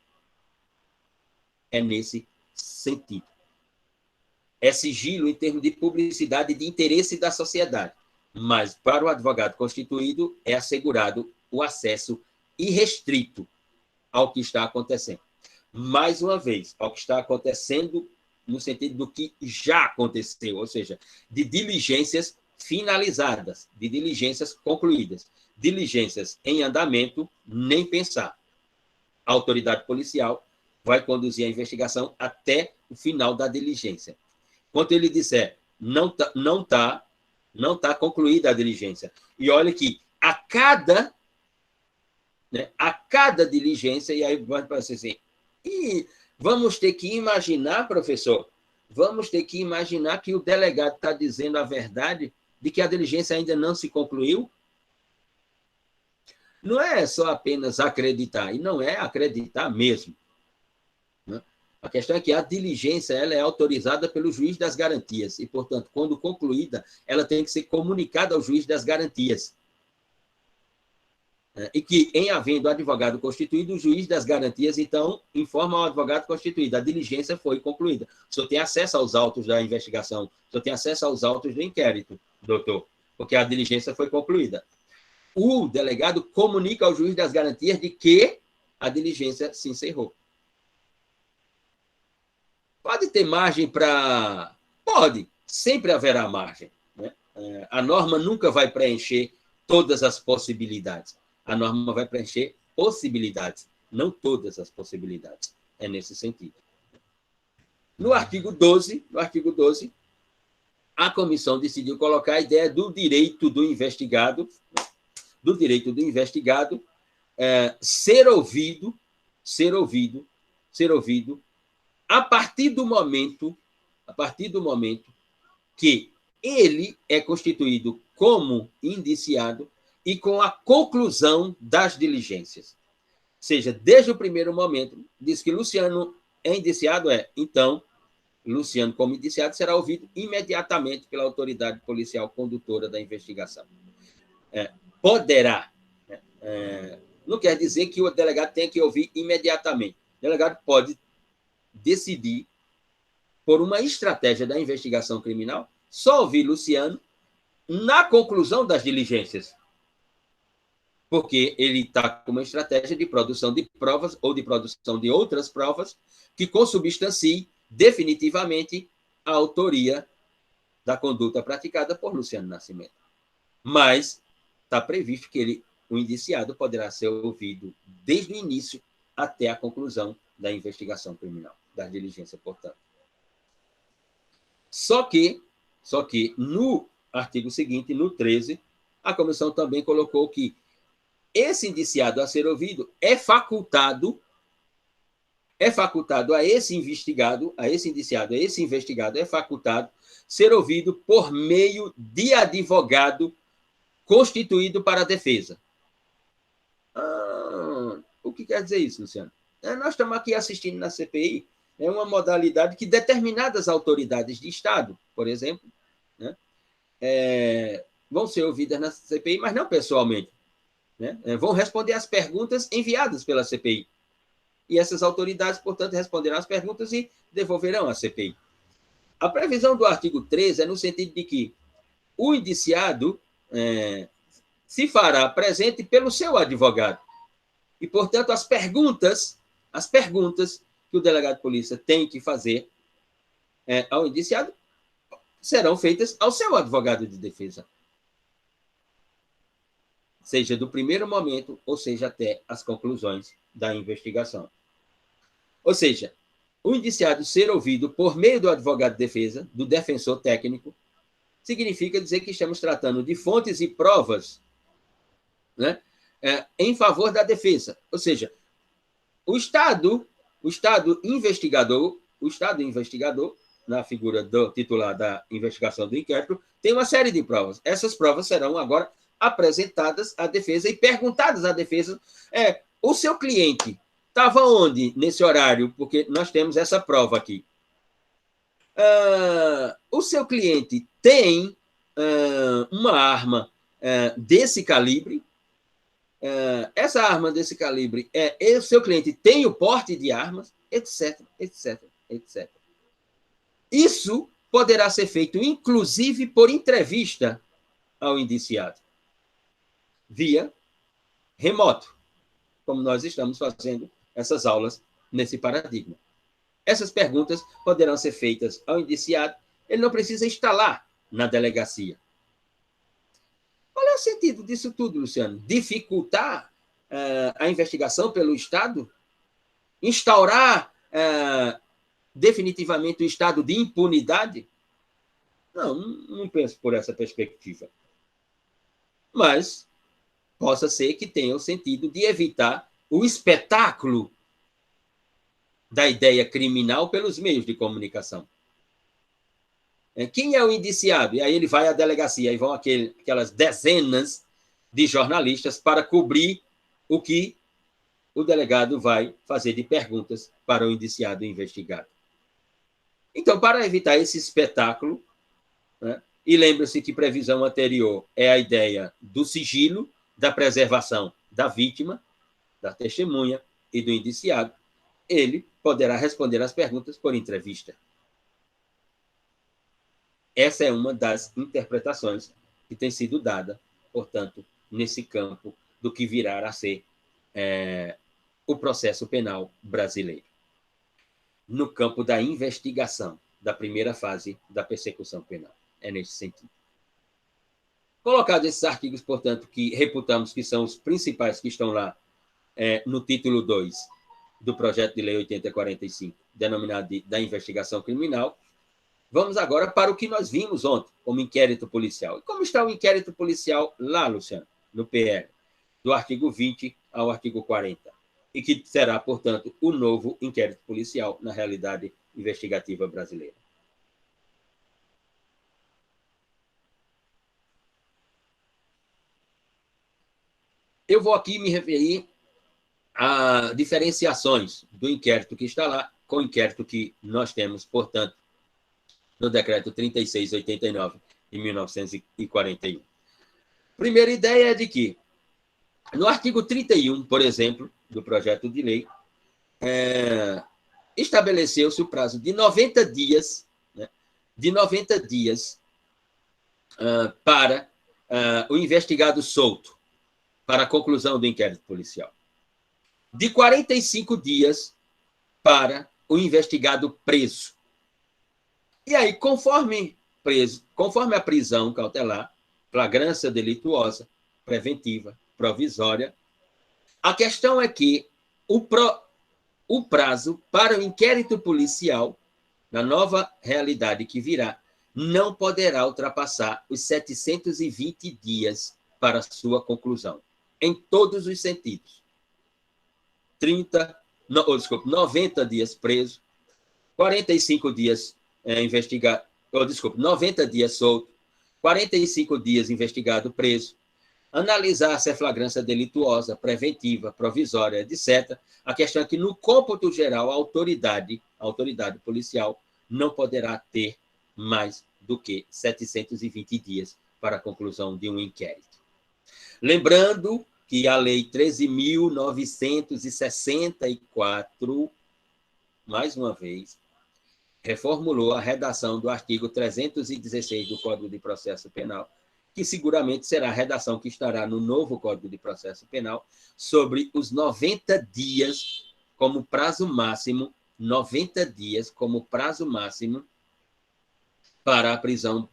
É nesse sentido. É sigilo em termos de publicidade e de interesse da sociedade. Mas, para o advogado constituído, é assegurado o acesso irrestrito ao que está acontecendo. Mais uma vez, ao que está acontecendo no sentido do que já aconteceu, ou seja, de diligências finalizadas, de diligências concluídas. Diligências em andamento, nem pensar. A autoridade policial vai conduzir a investigação até o final da diligência. Quando ele disser não tá concluída a diligência. E olha que a cada diligência, e aí vai parecer assim, e vamos ter que imaginar, professor, vamos ter que imaginar que o delegado está dizendo a verdade de que a diligência ainda não se concluiu? Não é só apenas acreditar, e não é acreditar mesmo. Né? A questão é que a diligência ela é autorizada pelo juiz das garantias, e, portanto, quando concluída, ela tem que ser comunicada ao juiz das garantias. E que, em havendo advogado constituído, o juiz das garantias, então, informa ao advogado constituído, a diligência foi concluída. O senhor tem acesso aos autos da investigação, o senhor tem acesso aos autos do inquérito, doutor, porque a diligência foi concluída. O delegado comunica ao juiz das garantias de que a diligência se encerrou. Pode ter margem para... Pode, sempre haverá margem. Né? A norma nunca vai preencher todas as possibilidades. A norma vai preencher possibilidades, não todas as possibilidades. É nesse sentido. No artigo 12, a comissão decidiu colocar a ideia do direito do investigado, ser ouvido a partir do momento que ele é constituído como indiciado e com a conclusão das diligências. Ou seja, desde o primeiro momento, diz que Luciano é indiciado, então, Luciano, como indiciado, será ouvido imediatamente pela autoridade policial condutora da investigação. Poderá. Não quer dizer que o delegado tenha que ouvir imediatamente. O delegado pode decidir, por uma estratégia da investigação criminal, só ouvir Luciano na conclusão das diligências. Porque ele está com uma estratégia de produção de provas ou de produção de outras provas que consubstanciem definitivamente a autoria da conduta praticada por Luciano Nascimento. Mas está previsto que o indiciado poderá ser ouvido desde o início até a conclusão da investigação criminal, da diligência, portanto. Só que no artigo seguinte, no 13, a comissão também colocou que esse indiciado a ser ouvido é facultado a esse investigado, a esse indiciado, a esse investigado, é facultado ser ouvido por meio de advogado constituído para a defesa. O que quer dizer isso, Luciano? Nós estamos aqui assistindo na CPI, é uma modalidade que determinadas autoridades de Estado, por exemplo, né, vão ser ouvidas na CPI, mas não pessoalmente. Né? Vão responder às perguntas enviadas pela CPI. E essas autoridades, portanto, responderão às perguntas e devolverão à CPI. A previsão do artigo 13 é no sentido de que o indiciado se fará presente pelo seu advogado. E, portanto, as perguntas que o delegado de polícia tem que fazer ao indiciado serão feitas ao seu advogado de defesa. Seja do primeiro momento, ou seja, até as conclusões da investigação. Ou seja, o indiciado ser ouvido por meio do advogado de defesa, do defensor técnico, significa dizer que estamos tratando de fontes e provas, né, em favor da defesa. Ou seja, o Estado investigador, na figura do titular da investigação do inquérito, tem uma série de provas. Essas provas serão agora apresentadas à defesa e perguntadas à defesa: o seu cliente estava onde nesse horário? Porque nós temos essa prova aqui. O seu cliente tem uma arma desse calibre? Essa arma desse calibre, o seu cliente tem o porte de armas, etc, etc, etc. Isso poderá ser feito, inclusive, por entrevista ao indiciado, via remoto, como nós estamos fazendo essas aulas nesse paradigma. Essas perguntas poderão ser feitas ao indiciado, ele não precisa estar lá na delegacia. Qual é o sentido disso tudo, Luciano? Dificultar a investigação pelo Estado? Instaurar definitivamente o estado de impunidade? Não penso por essa perspectiva. Mas possa ser que tenha o sentido de evitar o espetáculo da ideia criminal pelos meios de comunicação. Quem é o indiciado? E aí ele vai à delegacia, e vão aquelas dezenas de jornalistas para cobrir o que o delegado vai fazer de perguntas para o indiciado investigado. Então, para evitar esse espetáculo, e lembre-se que previsão anterior é a ideia do sigilo, da preservação da vítima, da testemunha e do indiciado, ele poderá responder às perguntas por entrevista. Essa é uma das interpretações que tem sido dada, portanto, nesse campo do que virá a ser o processo penal brasileiro. No campo da investigação, da primeira fase da persecução penal. É nesse sentido. Colocados esses artigos, portanto, que reputamos que são os principais que estão lá no título 2 do projeto de lei 8045, denominado da investigação criminal, vamos agora para o que nós vimos ontem, como inquérito policial. E como está o inquérito policial lá, Luciano, no PL, do artigo 20 ao artigo 40, e que será, portanto, o novo inquérito policial na realidade investigativa brasileira. Eu vou aqui me referir a diferenciações do inquérito que está lá com o inquérito que nós temos, portanto, no decreto 3689 de 1941. Primeira ideia é de que, no artigo 31, por exemplo, do projeto de lei, estabeleceu-se o prazo de 90 dias, para o investigado solto, para a conclusão do inquérito policial. De 45 dias para o investigado preso. E aí, conforme a prisão cautelar, flagrância delituosa, preventiva, provisória, a questão é que o prazo para o inquérito policial, na nova realidade que virá, não poderá ultrapassar os 720 dias para sua conclusão, em todos os sentidos. 90 dias preso, 45 dias 90 dias solto, 45 dias investigado preso, analisar se é flagrância delituosa, preventiva, provisória, etc. A questão é que, no cômputo geral, a autoridade policial não poderá ter mais do que 720 dias para a conclusão de um inquérito. Lembrando que a Lei 13.964, mais uma vez, reformulou a redação do artigo 316 do Código de Processo Penal, que seguramente será a redação que estará no novo Código de Processo Penal, sobre os 90 dias como prazo máximo, 90 dias como prazo máximo para a prisão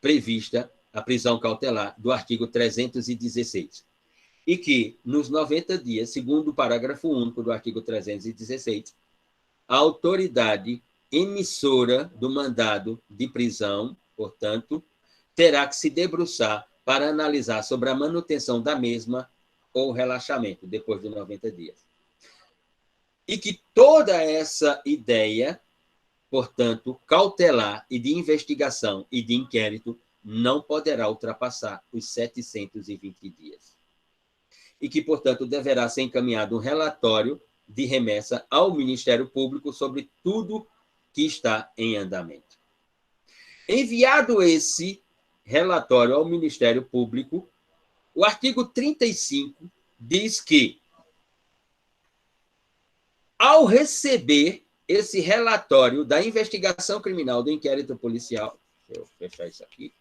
prevista, a prisão cautelar do artigo 316. E que, nos 90 dias, segundo o parágrafo único do artigo 316, a autoridade emissora do mandado de prisão, portanto, terá que se debruçar para analisar sobre a manutenção da mesma ou relaxamento depois de 90 dias. E que toda essa ideia, portanto, cautelar e de investigação e de inquérito não poderá ultrapassar os 720 dias. E que, portanto, deverá ser encaminhado um relatório de remessa ao Ministério Público sobre tudo que está em andamento. Enviado esse relatório ao Ministério Público, o artigo 35 diz que, ao receber esse relatório da investigação criminal do inquérito policial, deixa eu fechar isso aqui,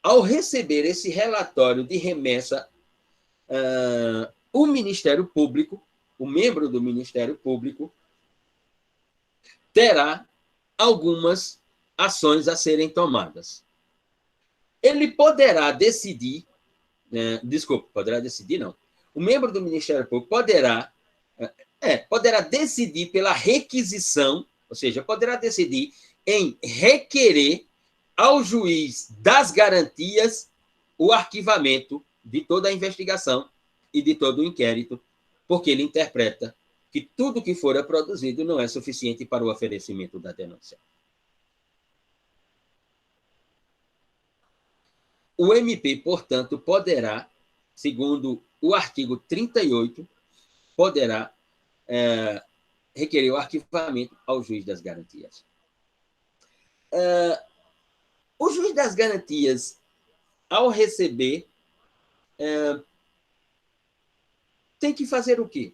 ao receber esse relatório de remessa, o Ministério Público, o membro do Ministério Público, terá algumas ações a serem tomadas. Ele poderá decidir, poderá decidir não, o membro do Ministério Público poderá decidir pela requisição, ou seja, poderá decidir em requerer ao juiz das garantias o arquivamento de toda a investigação e de todo o inquérito, porque ele interpreta que tudo que for produzido não é suficiente para o oferecimento da denúncia. O MP, portanto, poderá, segundo o artigo 38, poderá requerer o arquivamento ao juiz das garantias. O juiz das garantias, ao receber, tem que fazer o quê?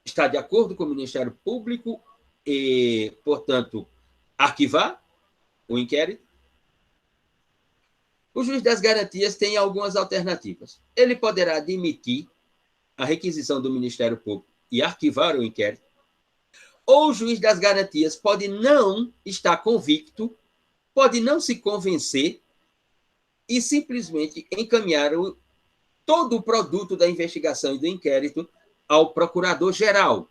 Está de acordo com o Ministério Público e, portanto, arquivar o inquérito? O juiz das garantias tem algumas alternativas. Ele poderá admitir a requisição do Ministério Público e arquivar o inquérito, ou o juiz das garantias pode não estar convicto, pode não se convencer e simplesmente encaminhar todo o produto da investigação e do inquérito ao procurador-geral.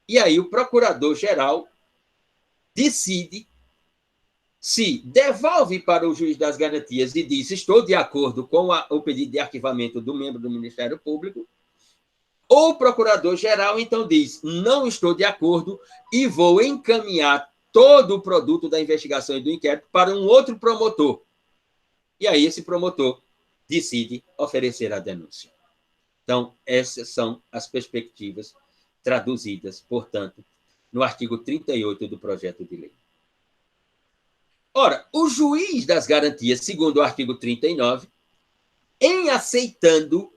E aí o procurador-geral decide se devolve para o juiz das garantias e diz: estou de acordo com o pedido de arquivamento do membro do Ministério Público, ou o procurador-geral então diz: não estou de acordo e vou encaminhar todo o produto da investigação e do inquérito para um outro promotor. E aí esse promotor decide oferecer a denúncia. Então, essas são as perspectivas traduzidas, portanto, no artigo 38 do projeto de lei. Ora, o juiz das garantias, segundo o artigo 39, em aceitando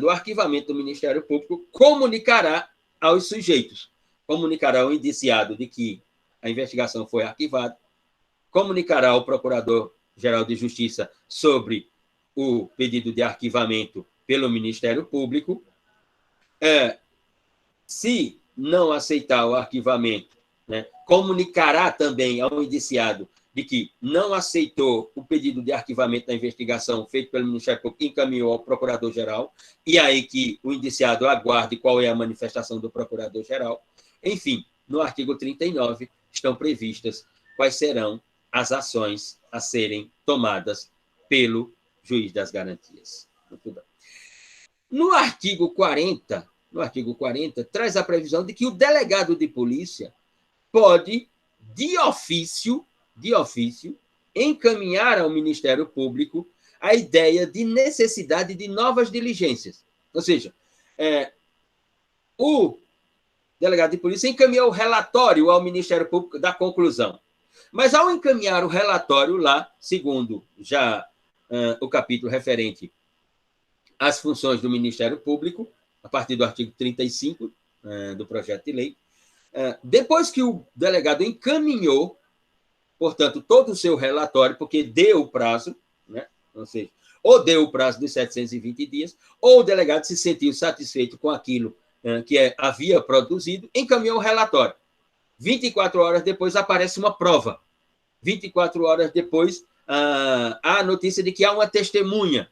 o arquivamento do Ministério Público, comunicará aos sujeitos, comunicará ao indiciado de que a investigação foi arquivada, comunicará ao Procurador-Geral de Justiça sobre o pedido de arquivamento pelo Ministério Público. Se não aceitar o arquivamento, comunicará também ao indiciado de que não aceitou o pedido de arquivamento da investigação feito pelo Ministério Público e encaminhou ao Procurador-Geral, e aí que o indiciado aguarde qual é a manifestação do Procurador-Geral. Enfim, no artigo 39 estão previstas quais serão as ações a serem tomadas pelo juiz das garantias. Muito bem. No artigo 40, traz a previsão de que o delegado de polícia pode, de ofício, encaminhar ao Ministério Público a ideia de necessidade de novas diligências. Ou seja, o delegado de polícia encaminhou o relatório ao Ministério Público da conclusão. Mas, ao encaminhar o relatório lá, segundo já o capítulo referente às funções do Ministério Público, a partir do artigo 35 do projeto de lei, depois que o delegado encaminhou, portanto, todo o seu relatório, porque deu o prazo, ou seja, ou deu o prazo dos 720 dias, ou o delegado se sentiu satisfeito com aquilo que havia produzido, encaminhou o relatório. 24 horas depois aparece uma prova. 24 horas depois, há a notícia de que há uma testemunha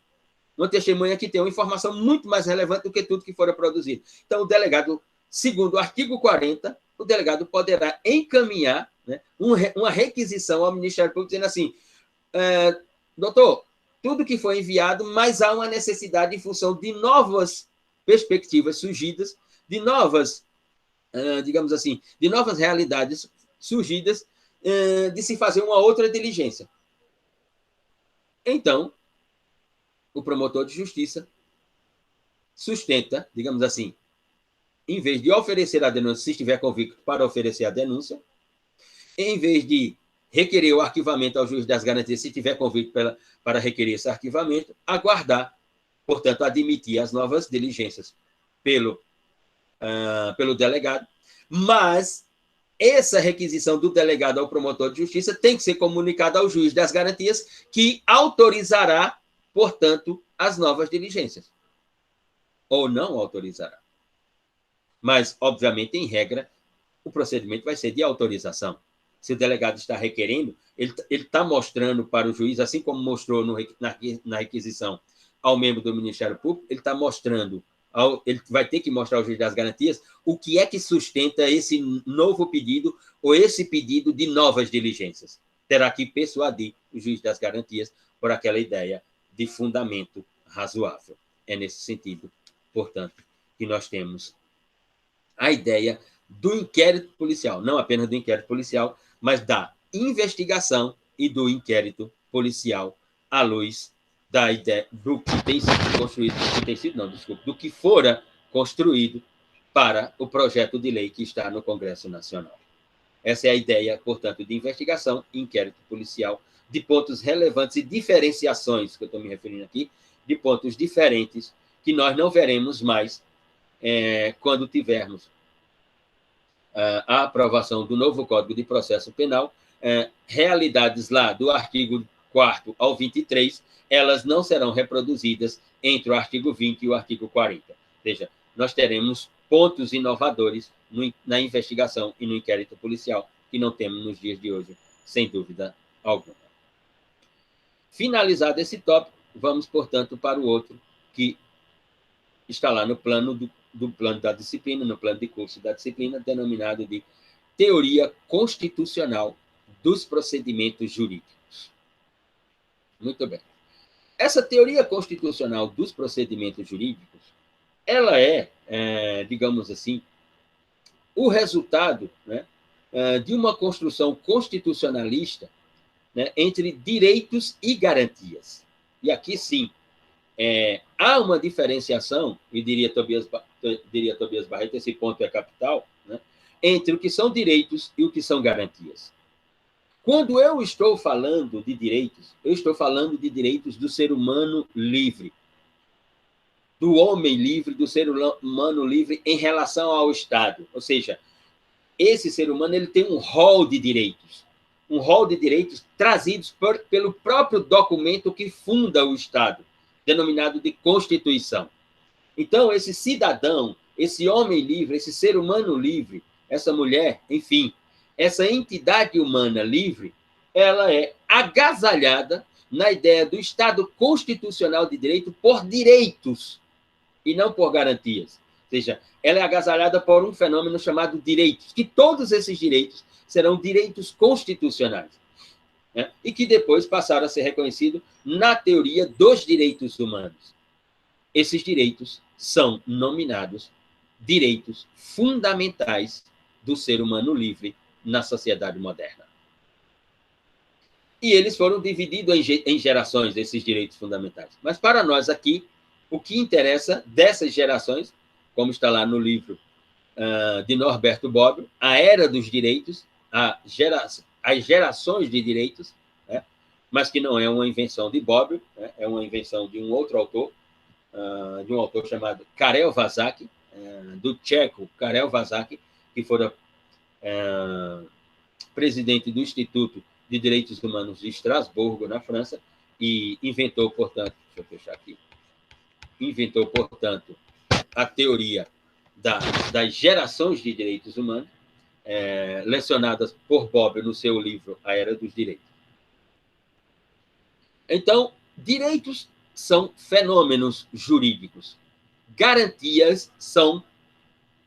que tem uma informação muito mais relevante do que tudo que fora produzido. Então, o delegado, segundo o artigo 40, o delegado poderá encaminhar né, uma requisição ao Ministério Público dizendo assim, doutor, tudo que foi enviado, mas há uma necessidade em função de novas perspectivas surgidas, de novas, digamos assim, de novas realidades surgidas, de se fazer uma outra diligência. Então, o promotor de justiça sustenta, digamos assim, em vez de oferecer a denúncia, se estiver convicto para oferecer a denúncia, em vez de requerer o arquivamento ao juiz das garantias, se estiver convicto para requerer esse arquivamento, aguardar, portanto, admitir as novas diligências pelo delegado, mas essa requisição do delegado ao promotor de justiça tem que ser comunicada ao juiz das garantias, que autorizará, portanto, as novas diligências. Ou não autorizará. Mas, obviamente, em regra, o procedimento vai ser de autorização. Se o delegado está requerendo, ele está mostrando para o juiz, assim como mostrou na requisição ao membro do Ministério Público, ele está mostrando, ele vai ter que mostrar ao juiz das garantias o que é que sustenta esse novo pedido ou esse pedido de novas diligências. Terá que persuadir o juiz das garantias por aquela ideia de fundamento razoável. É nesse sentido, portanto, que nós temos a ideia do inquérito policial, não apenas do inquérito policial, mas da investigação e do inquérito policial à luz da ideia do que tem sido construído, do que fora construído para o projeto de lei que está no Congresso Nacional. Essa é a ideia, portanto, de investigação e inquérito policial, de pontos relevantes e diferenciações, que eu estou me referindo aqui, de pontos diferentes que nós não veremos mais quando tivermos a aprovação do novo Código de Processo Penal, realidades lá do artigo 4º ao 23, elas não serão reproduzidas entre o artigo 20 e o artigo 40. Ou seja, nós teremos pontos inovadores na investigação e no inquérito policial que não temos nos dias de hoje, sem dúvida alguma. Finalizado esse tópico, vamos, portanto, para o outro, que está lá no plano do plano da disciplina, no plano de curso da disciplina, denominado de Teoria Constitucional dos Procedimentos Jurídicos. Muito bem. Essa teoria constitucional dos procedimentos jurídicos, ela digamos assim, o resultado, né, de uma construção constitucionalista, né, entre direitos e garantias. E aqui, sim, há uma diferenciação, e diria Tobias Barreto, esse ponto é capital, né, entre o que são direitos e o que são garantias. Quando eu estou falando de direitos, eu estou falando de direitos do ser humano livre, do homem livre, do ser humano livre em relação ao Estado. Ou seja, esse ser humano ele tem um rol de direitos trazidos pelo próprio documento que funda o Estado, denominado de Constituição. Então, esse cidadão, esse homem livre, esse ser humano livre, essa mulher, enfim, essa entidade humana livre, ela é agasalhada na ideia do Estado constitucional de direito por direitos e não por garantias. Ou seja, ela é agasalhada por um fenômeno chamado direitos, que todos esses direitos serão direitos constitucionais, né? E que depois passaram a ser reconhecidos na teoria dos direitos humanos. Esses direitos são nominados direitos fundamentais do ser humano livre na sociedade moderna. E eles foram divididos em gerações, esses direitos fundamentais. Mas, para nós aqui, o que interessa dessas gerações, como está lá no livro de Norberto Bobbio, A Era dos Direitos, as gerações de direitos, né? Mas que não é uma invenção de Bobbio, né? É uma invenção de um outro autor, de um autor chamado Karel Vazak, do tcheco Karel Vazak, que fora presidente do Instituto de Direitos Humanos de Estrasburgo, na França, e inventou, portanto, deixa eu fechar aqui, a teoria das gerações de direitos humanos, lecionadas por Bobbio no seu livro A Era dos Direitos. Então, direitos são fenômenos jurídicos. Garantias são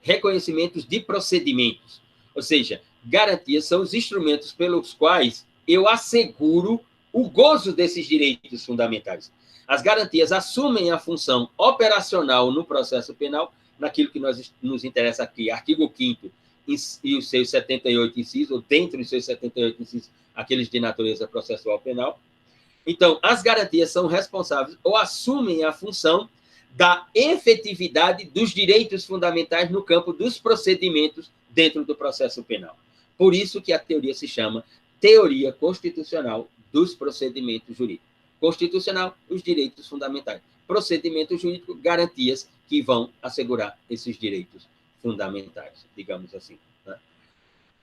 reconhecimentos de procedimentos. Ou seja, garantias são os instrumentos pelos quais eu asseguro o gozo desses direitos fundamentais. As garantias assumem a função operacional no processo penal, naquilo que nos interessa aqui, artigo 5º e os seus 78 incisos, ou dentro dos seus 78 incisos, aqueles de natureza processual penal. Então, as garantias são responsáveis ou assumem a função da efetividade dos direitos fundamentais no campo dos procedimentos dentro do processo penal. Por isso que a teoria se chama teoria constitucional dos procedimentos jurídicos. Constitucional, os direitos fundamentais. Procedimento jurídico, garantias que vão assegurar esses direitos fundamentais, digamos assim. Né?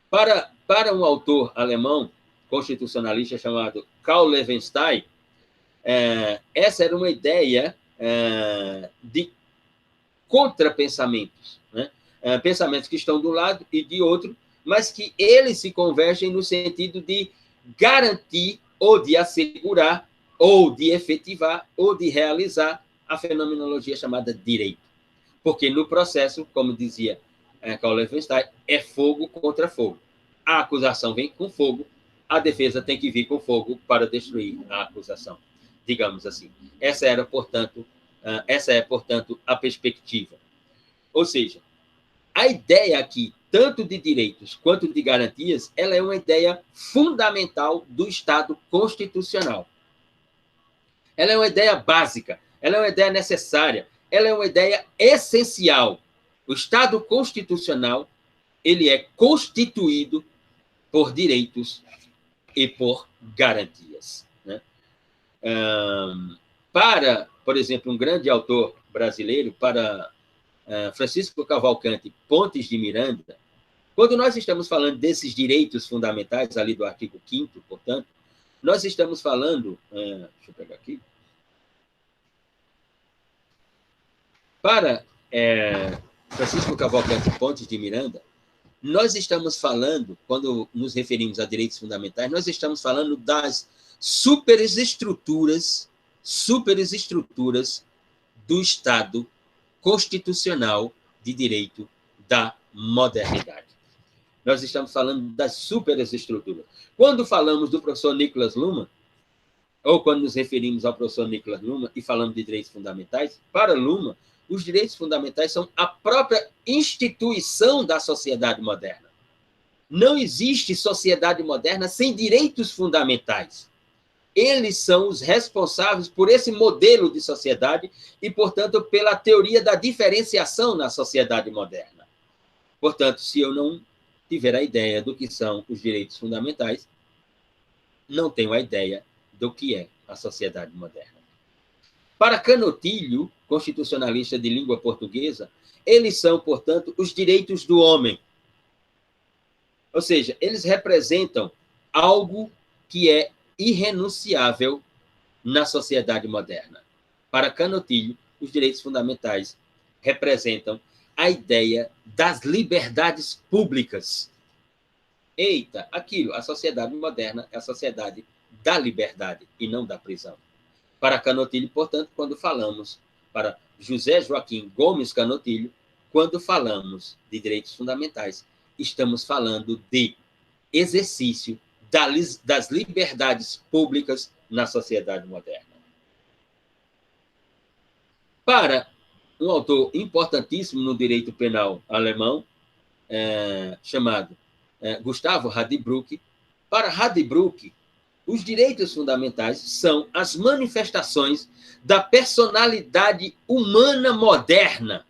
Para um autor alemão, constitucionalista chamado Karl Loewenstein, essa era uma ideia de contrapensamentos, né? Pensamentos que estão de um lado e de outro, mas que eles se convergem no sentido de garantir ou de assegurar ou de efetivar ou de realizar a fenomenologia chamada direito. Porque no processo, como dizia Karl Loewenstein, é fogo contra fogo. A acusação vem com fogo, a defesa tem que vir com fogo para destruir a acusação, digamos assim. Essa é, portanto, a perspectiva. Ou seja, a ideia aqui, tanto de direitos quanto de garantias, ela é uma ideia fundamental do Estado constitucional. Ela é uma ideia básica, ela é uma ideia necessária, ela é uma ideia essencial. O Estado constitucional, ele é constituído por direitos e por garantias. Né? Para, por exemplo, um grande autor brasileiro, para Francisco Cavalcante Pontes de Miranda, quando nós estamos falando desses direitos fundamentais, ali do artigo 5º, portanto, nós estamos falando... deixa eu pegar aqui. Para Francisco Cavalcante Pontes de Miranda, nós estamos falando, quando nos referimos a direitos fundamentais, nós estamos falando das superestruturas do Estado constitucional de direito da modernidade. Nós estamos falando das superestruturas. Quando falamos do professor Nicholas Luhmann, ou quando nos referimos ao professor Nicholas Luhmann e falamos de direitos fundamentais, para Luhmann, os direitos fundamentais são a própria instituição da sociedade moderna. Não existe sociedade moderna sem direitos fundamentais. Eles são os responsáveis por esse modelo de sociedade e, portanto, pela teoria da diferenciação na sociedade moderna. Portanto, se eu não tiver a ideia do que são os direitos fundamentais, não tenho a ideia do que é a sociedade moderna. Para Canotilho, constitucionalista de língua portuguesa, eles são, portanto, os direitos do homem. Ou seja, eles representam algo que é irrenunciável na sociedade moderna. Para Canotilho, os direitos fundamentais representam a ideia das liberdades públicas. Eita, aquilo, a sociedade moderna é a sociedade da liberdade e não da prisão. Para Canotilho, portanto, quando falamos, para José Joaquim Gomes Canotilho, quando falamos de direitos fundamentais, estamos falando de exercício das liberdades públicas na sociedade moderna. Para um autor importantíssimo no direito penal alemão, chamado Gustavo Radbruch, para Radbruch, os direitos fundamentais são as manifestações da personalidade humana moderna.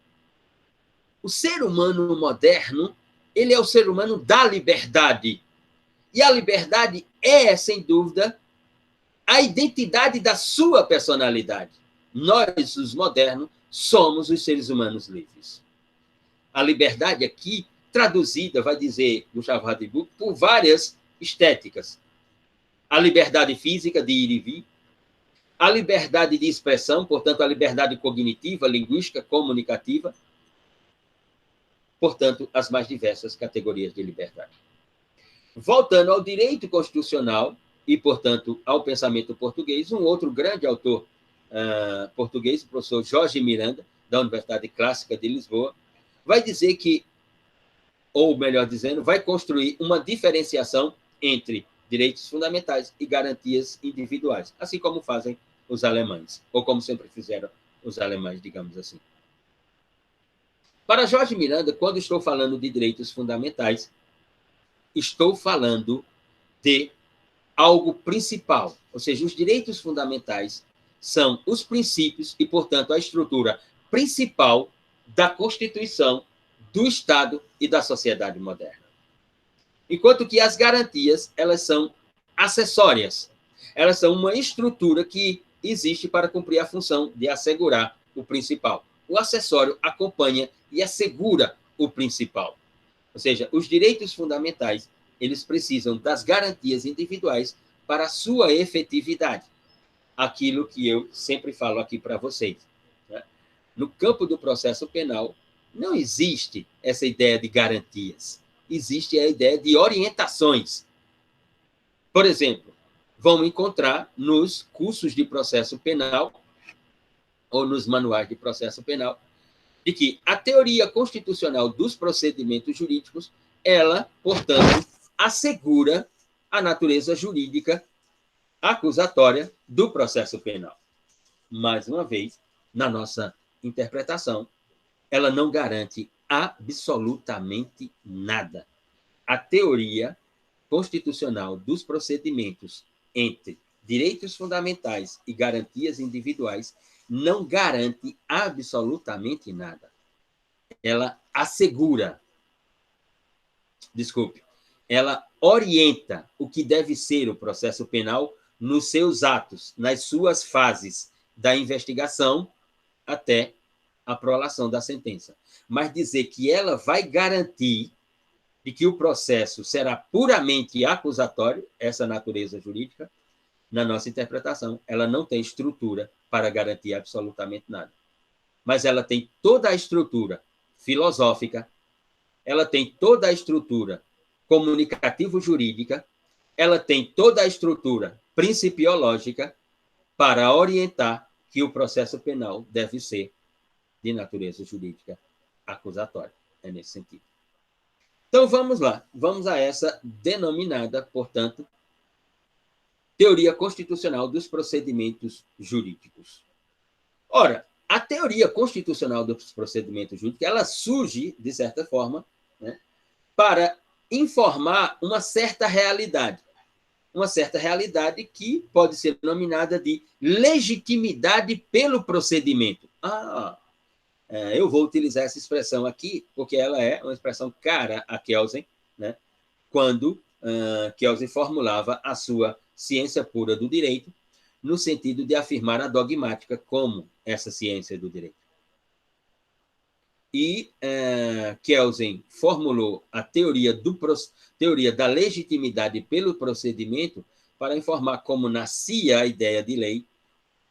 O ser humano moderno, ele é o ser humano da liberdade. E a liberdade é, sem dúvida, a identidade da sua personalidade. Nós, os modernos, somos os seres humanos livres. A liberdade aqui, traduzida, vai dizer Gustavo Radbruch, por várias estéticas. A liberdade física de ir e vir, a liberdade de expressão, portanto, a liberdade cognitiva, linguística, comunicativa, portanto, as mais diversas categorias de liberdade. Voltando ao direito constitucional e, portanto, ao pensamento português, um outro grande autor português, o professor Jorge Miranda, da Universidade Clássica de Lisboa, vai dizer que ou melhor dizendo, vai construir uma diferenciação entre direitos fundamentais e garantias individuais, assim como fazem os alemães, ou como sempre fizeram os alemães, digamos assim. Para Jorge Miranda, quando estou falando de direitos fundamentais, estou falando de algo principal, ou seja, os direitos fundamentais são os princípios e, portanto, a estrutura principal da Constituição, do Estado e da sociedade moderna. Enquanto que as garantias, elas são acessórias. Elas são uma estrutura que existe para cumprir a função de assegurar o principal. O acessório acompanha e assegura o principal. Ou seja, os direitos fundamentais, eles precisam das garantias individuais para a sua efetividade. Aquilo que eu sempre falo aqui para vocês. Né? No campo do processo penal, não existe essa ideia de garantias. Existe a ideia de orientações. Por exemplo, vão encontrar nos cursos de processo penal ou nos manuais de processo penal de que a teoria constitucional dos procedimentos jurídicos, ela, portanto, assegura a natureza jurídica acusatória do processo penal. Mais uma vez, na nossa interpretação, ela não garante absolutamente nada. A teoria constitucional dos procedimentos entre direitos fundamentais e garantias individuais não garante absolutamente nada. Ela assegura, ela orienta o que deve ser o processo penal nos seus atos, nas suas fases da investigação até a prolação da sentença. Mas dizer que ela vai garantir de que o processo será puramente acusatório, essa natureza jurídica, na nossa interpretação, ela não tem estrutura para garantir absolutamente nada. Mas ela tem toda a estrutura filosófica, ela tem toda a estrutura comunicativo-jurídica, ela tem toda a estrutura principiológica para orientar que o processo penal deve ser de natureza jurídica acusatória. É nesse sentido. Então, vamos lá. Vamos a essa denominada, portanto, teoria constitucional dos procedimentos jurídicos. Ora, a teoria constitucional dos procedimentos jurídicos, ela surge, de certa forma, né, para informar uma certa realidade que pode ser denominada de legitimidade pelo procedimento. Eu vou utilizar essa expressão aqui, porque ela é uma expressão cara a Kelsen, né, quando Kelsen formulava a sua ciência pura do direito, no sentido de afirmar a dogmática como essa ciência do direito. E Kelsen formulou a teoria da legitimidade pelo procedimento para informar como nascia a ideia de lei,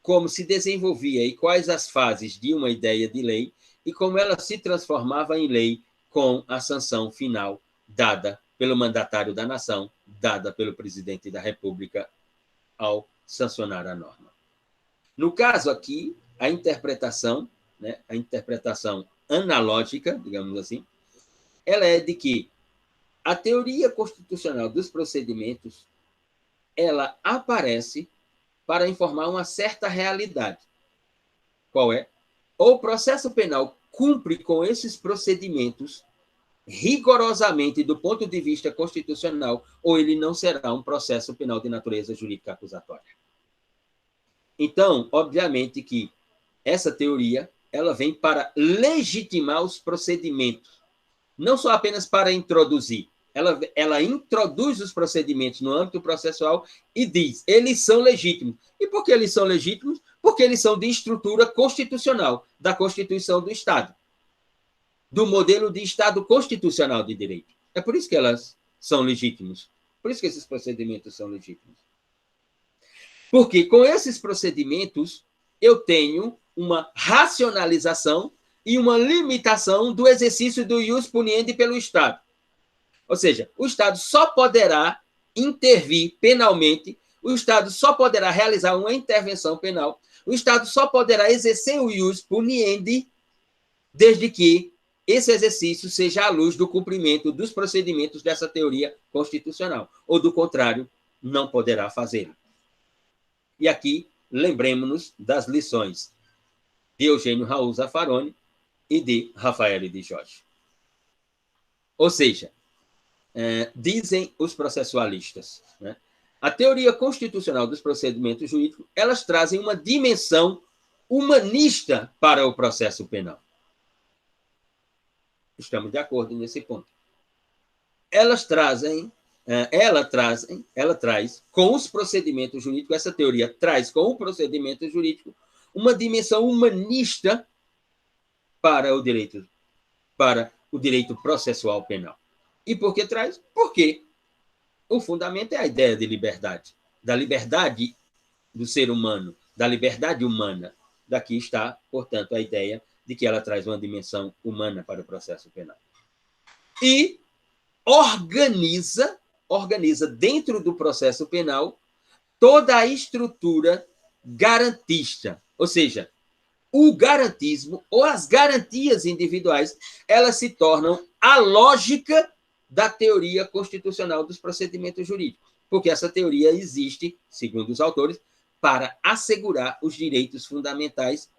como se desenvolvia e quais as fases de uma ideia de lei e como ela se transformava em lei com a sanção final dada pelo mandatário da nação, dada pelo presidente da República ao sancionar a norma. No caso aqui, a interpretação, né, a interpretação analógica, digamos assim, ela é de que a teoria constitucional dos procedimentos, ela aparece para informar uma certa realidade. Qual é? Ou o processo penal cumpre com esses procedimentos rigorosamente do ponto de vista constitucional, ou ele não será um processo penal de natureza jurídica acusatória. Então, obviamente que essa teoria ela vem para legitimar os procedimentos, não só apenas para introduzir. Ela introduz os procedimentos no âmbito processual e diz, eles são legítimos. E por que eles são legítimos? Porque eles são de estrutura constitucional, da Constituição do Estado, do modelo de Estado constitucional de direito. É por isso que elas são legítimos. Por isso que esses procedimentos são legítimos. Porque com esses procedimentos eu tenho uma racionalização e uma limitação do exercício do ius puniendi pelo Estado. Ou seja, o Estado só poderá intervir penalmente, o Estado só poderá realizar uma intervenção penal, o Estado só poderá exercer o ius puniendi desde que esse exercício seja à luz do cumprimento dos procedimentos dessa teoria constitucional, ou, do contrário, não poderá fazê-lo. E aqui, lembremos-nos das lições de Eugênio Raul Zaffaroni e de Rafael de Jorge. Ou seja, dizem os processualistas, né, a teoria constitucional dos procedimentos jurídicos, elas trazem uma dimensão humanista para o processo penal. Estamos de acordo nesse ponto. Ela traz com os procedimentos jurídicos, essa teoria traz com o procedimento jurídico uma dimensão humanista para o direito processual penal. E por que traz? Porque o fundamento é a ideia de liberdade, da liberdade do ser humano, da liberdade humana. Daqui está, portanto, a ideia de que ela traz uma dimensão humana para o processo penal. E organiza dentro do processo penal toda a estrutura garantista, ou seja, o garantismo ou as garantias individuais, elas se tornam a lógica da teoria constitucional dos procedimentos jurídicos, porque essa teoria existe, segundo os autores, para assegurar os direitos fundamentais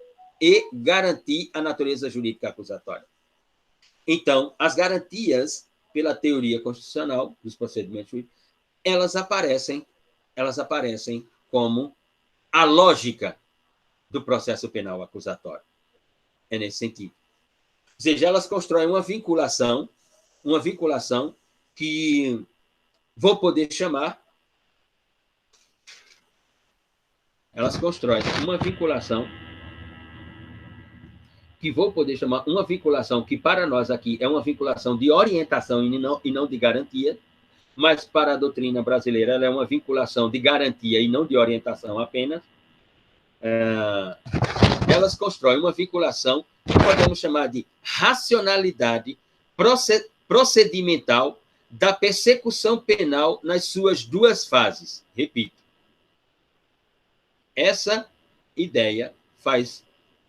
e garantir a natureza jurídica acusatória. Então, as garantias pela teoria constitucional dos procedimentos jurídicos, elas aparecem como a lógica do processo penal acusatório. É nesse sentido. Ou seja, elas constroem uma vinculação que vou poder chamar. Elas constroem uma vinculação que vou poder chamar uma vinculação que, para nós aqui, é uma vinculação de orientação e não de garantia, mas para a doutrina brasileira ela é uma vinculação de garantia e não de orientação apenas. Elas constroem uma vinculação que podemos chamar de racionalidade procedimental da persecução penal nas suas duas fases. Repito, essa ideia faz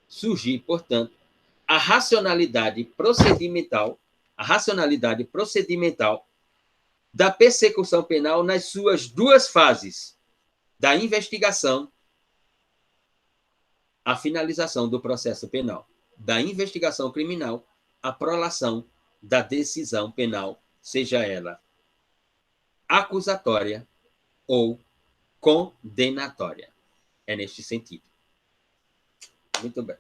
surgir, portanto, a racionalidade procedimental da persecução penal nas suas duas fases, da investigação à finalização do processo penal, da investigação criminal à prolação da decisão penal, seja ela acusatória ou condenatória. É neste sentido. Muito bem.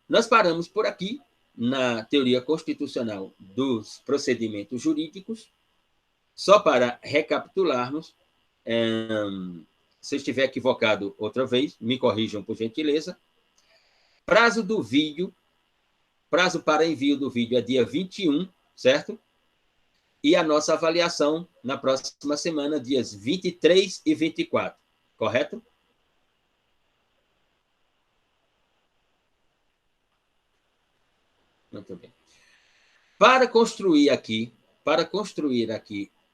Nós paramos por aqui na teoria constitucional dos procedimentos jurídicos. Só para recapitularmos, se eu estiver equivocado outra vez, me corrijam por gentileza. Prazo para envio do vídeo é dia 21, certo? E a nossa avaliação na próxima semana, dias 23 e 24, correto? Muito bem. Para construir aqui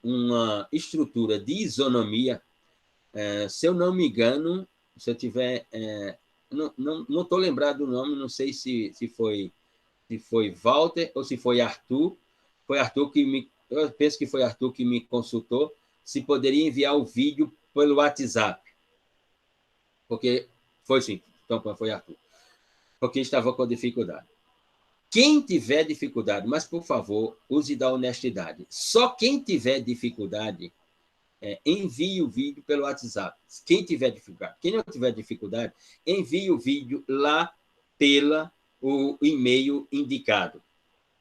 uma estrutura de isonomia, se eu não me engano, se eu tiver... não estou lembrado do nome, não sei se foi Walter ou se foi Arthur. Foi Arthur eu penso que foi Arthur que me consultou se poderia enviar o vídeo pelo WhatsApp. Porque foi sim, então foi Arthur. Porque estava com dificuldade. Quem tiver dificuldade, mas, por favor, use da honestidade. Só quem tiver dificuldade, envie o vídeo pelo WhatsApp. Quem tiver dificuldade. Quem não tiver dificuldade, envie o vídeo lá pelo e-mail indicado.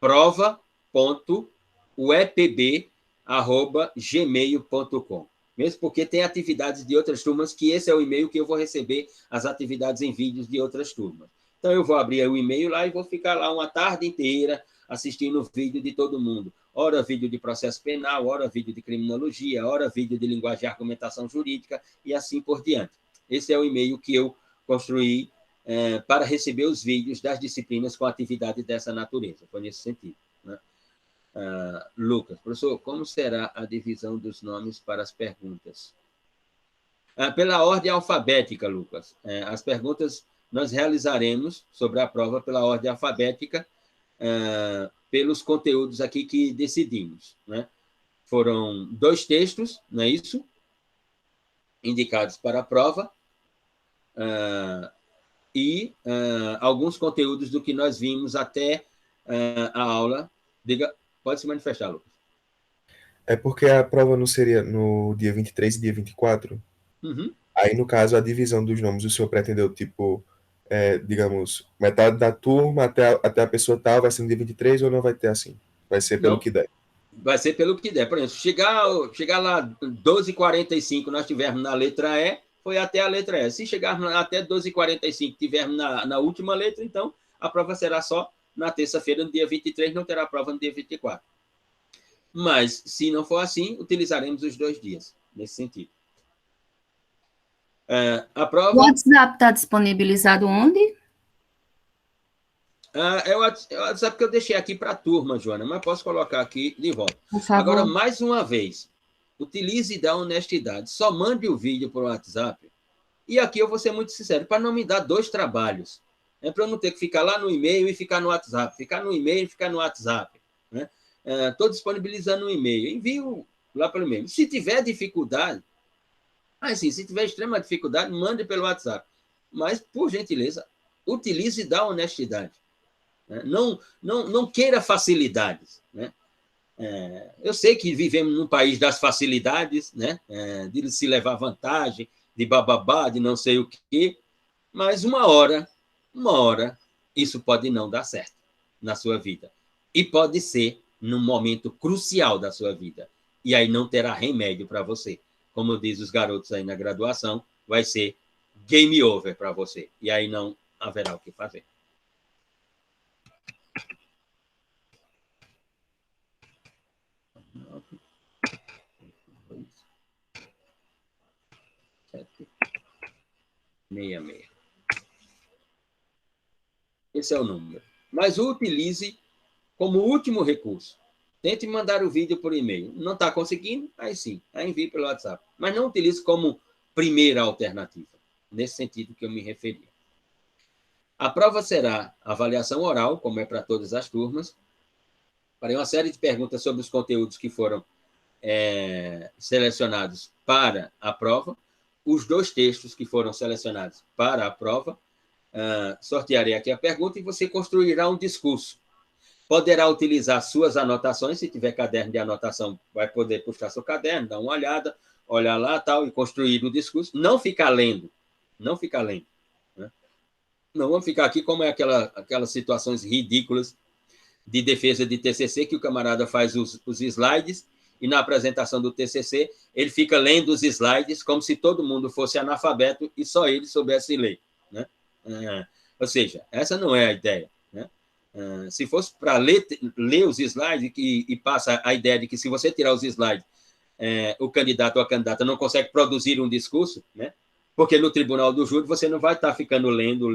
prova.uepb@gmail.com. Mesmo porque tem atividades de outras turmas, que esse é o e-mail que eu vou receber as atividades em vídeos de outras turmas. Então, eu vou abrir o e-mail lá e vou ficar lá uma tarde inteira assistindo o vídeo de todo mundo. Ora vídeo de processo penal, ora vídeo de criminologia, ora vídeo de linguagem e argumentação jurídica, e assim por diante. Esse é o e-mail que eu construí para receber os vídeos das disciplinas com atividade dessa natureza. Foi nesse sentido, né? Lucas, professor, como será a divisão dos nomes para as perguntas? Pela ordem alfabética, Lucas. As perguntas nós realizaremos sobre a prova pela ordem alfabética, pelos conteúdos aqui que decidimos, né? Foram 2 textos, não é isso? Indicados para a prova, e alguns conteúdos do que nós vimos até a aula. Diga, pode se manifestar, Lucas. É porque a prova não seria no dia 23 e dia 24? Uhum. Aí, no caso, a divisão dos nomes, o senhor pretendeu, tipo, digamos, metade da turma até a pessoa tal vai ser no dia 23 ou não vai ter assim? Vai ser pelo Não. que der? Vai ser pelo que der. Por exemplo, chegar lá 12h45, nós estivermos na letra E, foi até a letra E. Se chegarmos até 12h45, tivermos na última letra, então a prova será só na terça-feira, no dia 23, não terá prova no dia 24. Mas, se não for assim, utilizaremos os 2 dias, nesse sentido. A prova... O WhatsApp está disponibilizado onde? É o WhatsApp que eu deixei aqui para a turma, Joana, mas posso colocar aqui de volta. Por favor. Agora, mais uma vez, utilize da honestidade. Só mande o vídeo para o WhatsApp. E aqui eu vou ser muito sincero, para não me dar 2 trabalhos. Para eu não ter que ficar lá no e-mail e ficar no WhatsApp. Ficar no e-mail e ficar no WhatsApp. Estou disponibilizando um e-mail. Envio lá pelo e-mail. Se tiver dificuldade, assim, se tiver extrema dificuldade, mande pelo WhatsApp. Mas, por gentileza, utilize da honestidade. Não queira facilidades. Eu sei que vivemos num país das facilidades, de se levar vantagem, de bababá, de não sei o quê, mas uma hora, isso pode não dar certo na sua vida. E pode ser num momento crucial da sua vida. E aí não terá remédio para você. Como diz os garotos aí na graduação, vai ser game over para você. E aí não haverá o que fazer. Esse é o número. Mas o utilize como último recurso. Tente mandar o vídeo por e-mail. Não está conseguindo? Aí sim, aí envie pelo WhatsApp. Mas não utilize como primeira alternativa, nesse sentido que eu me referi. A prova será avaliação oral, como é para todas as turmas. Farei uma série de perguntas sobre os conteúdos que foram selecionados para a prova, os 2 textos que foram selecionados para a prova. Sortearei aqui a pergunta e você construirá um discurso. Poderá utilizar suas anotações, se tiver caderno de anotação, vai poder puxar seu caderno, dar uma olhada, olhar lá tal, e construir o discurso. Não ficar lendo. Não vamos ficar aqui como é aquelas situações ridículas de defesa de TCC, que o camarada faz os slides, e na apresentação do TCC, ele fica lendo os slides como se todo mundo fosse analfabeto e só ele soubesse ler. Ou seja, essa não é a ideia. Se fosse para ler os slides, e passa a ideia de que se você tirar os slides, o candidato ou a candidata não consegue produzir um discurso, porque no tribunal do júri você não vai estar ficando lendo.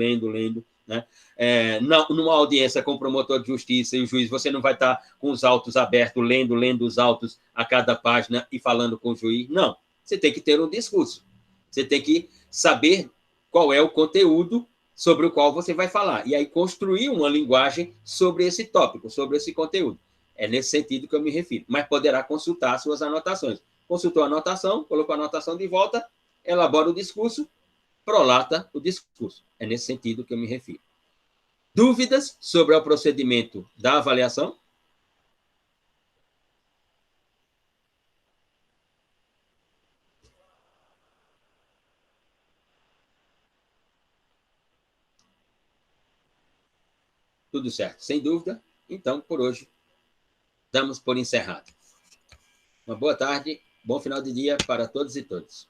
Numa audiência com o promotor de justiça e o juiz, você não vai estar com os autos abertos, lendo os autos a cada página e falando com o juiz. Não, você tem que ter um discurso. Você tem que saber qual é o conteúdo sobre o qual você vai falar. E aí construir uma linguagem sobre esse tópico, sobre esse conteúdo. É nesse sentido que eu me refiro. Mas poderá consultar suas anotações. Consultou a anotação, colocou a anotação de volta, elabora o discurso, prolata o discurso. É nesse sentido que eu me refiro. Dúvidas sobre o procedimento da avaliação? Tudo certo, sem dúvida. Então, por hoje, damos por encerrado. Uma boa tarde, bom final de dia para todos e todas.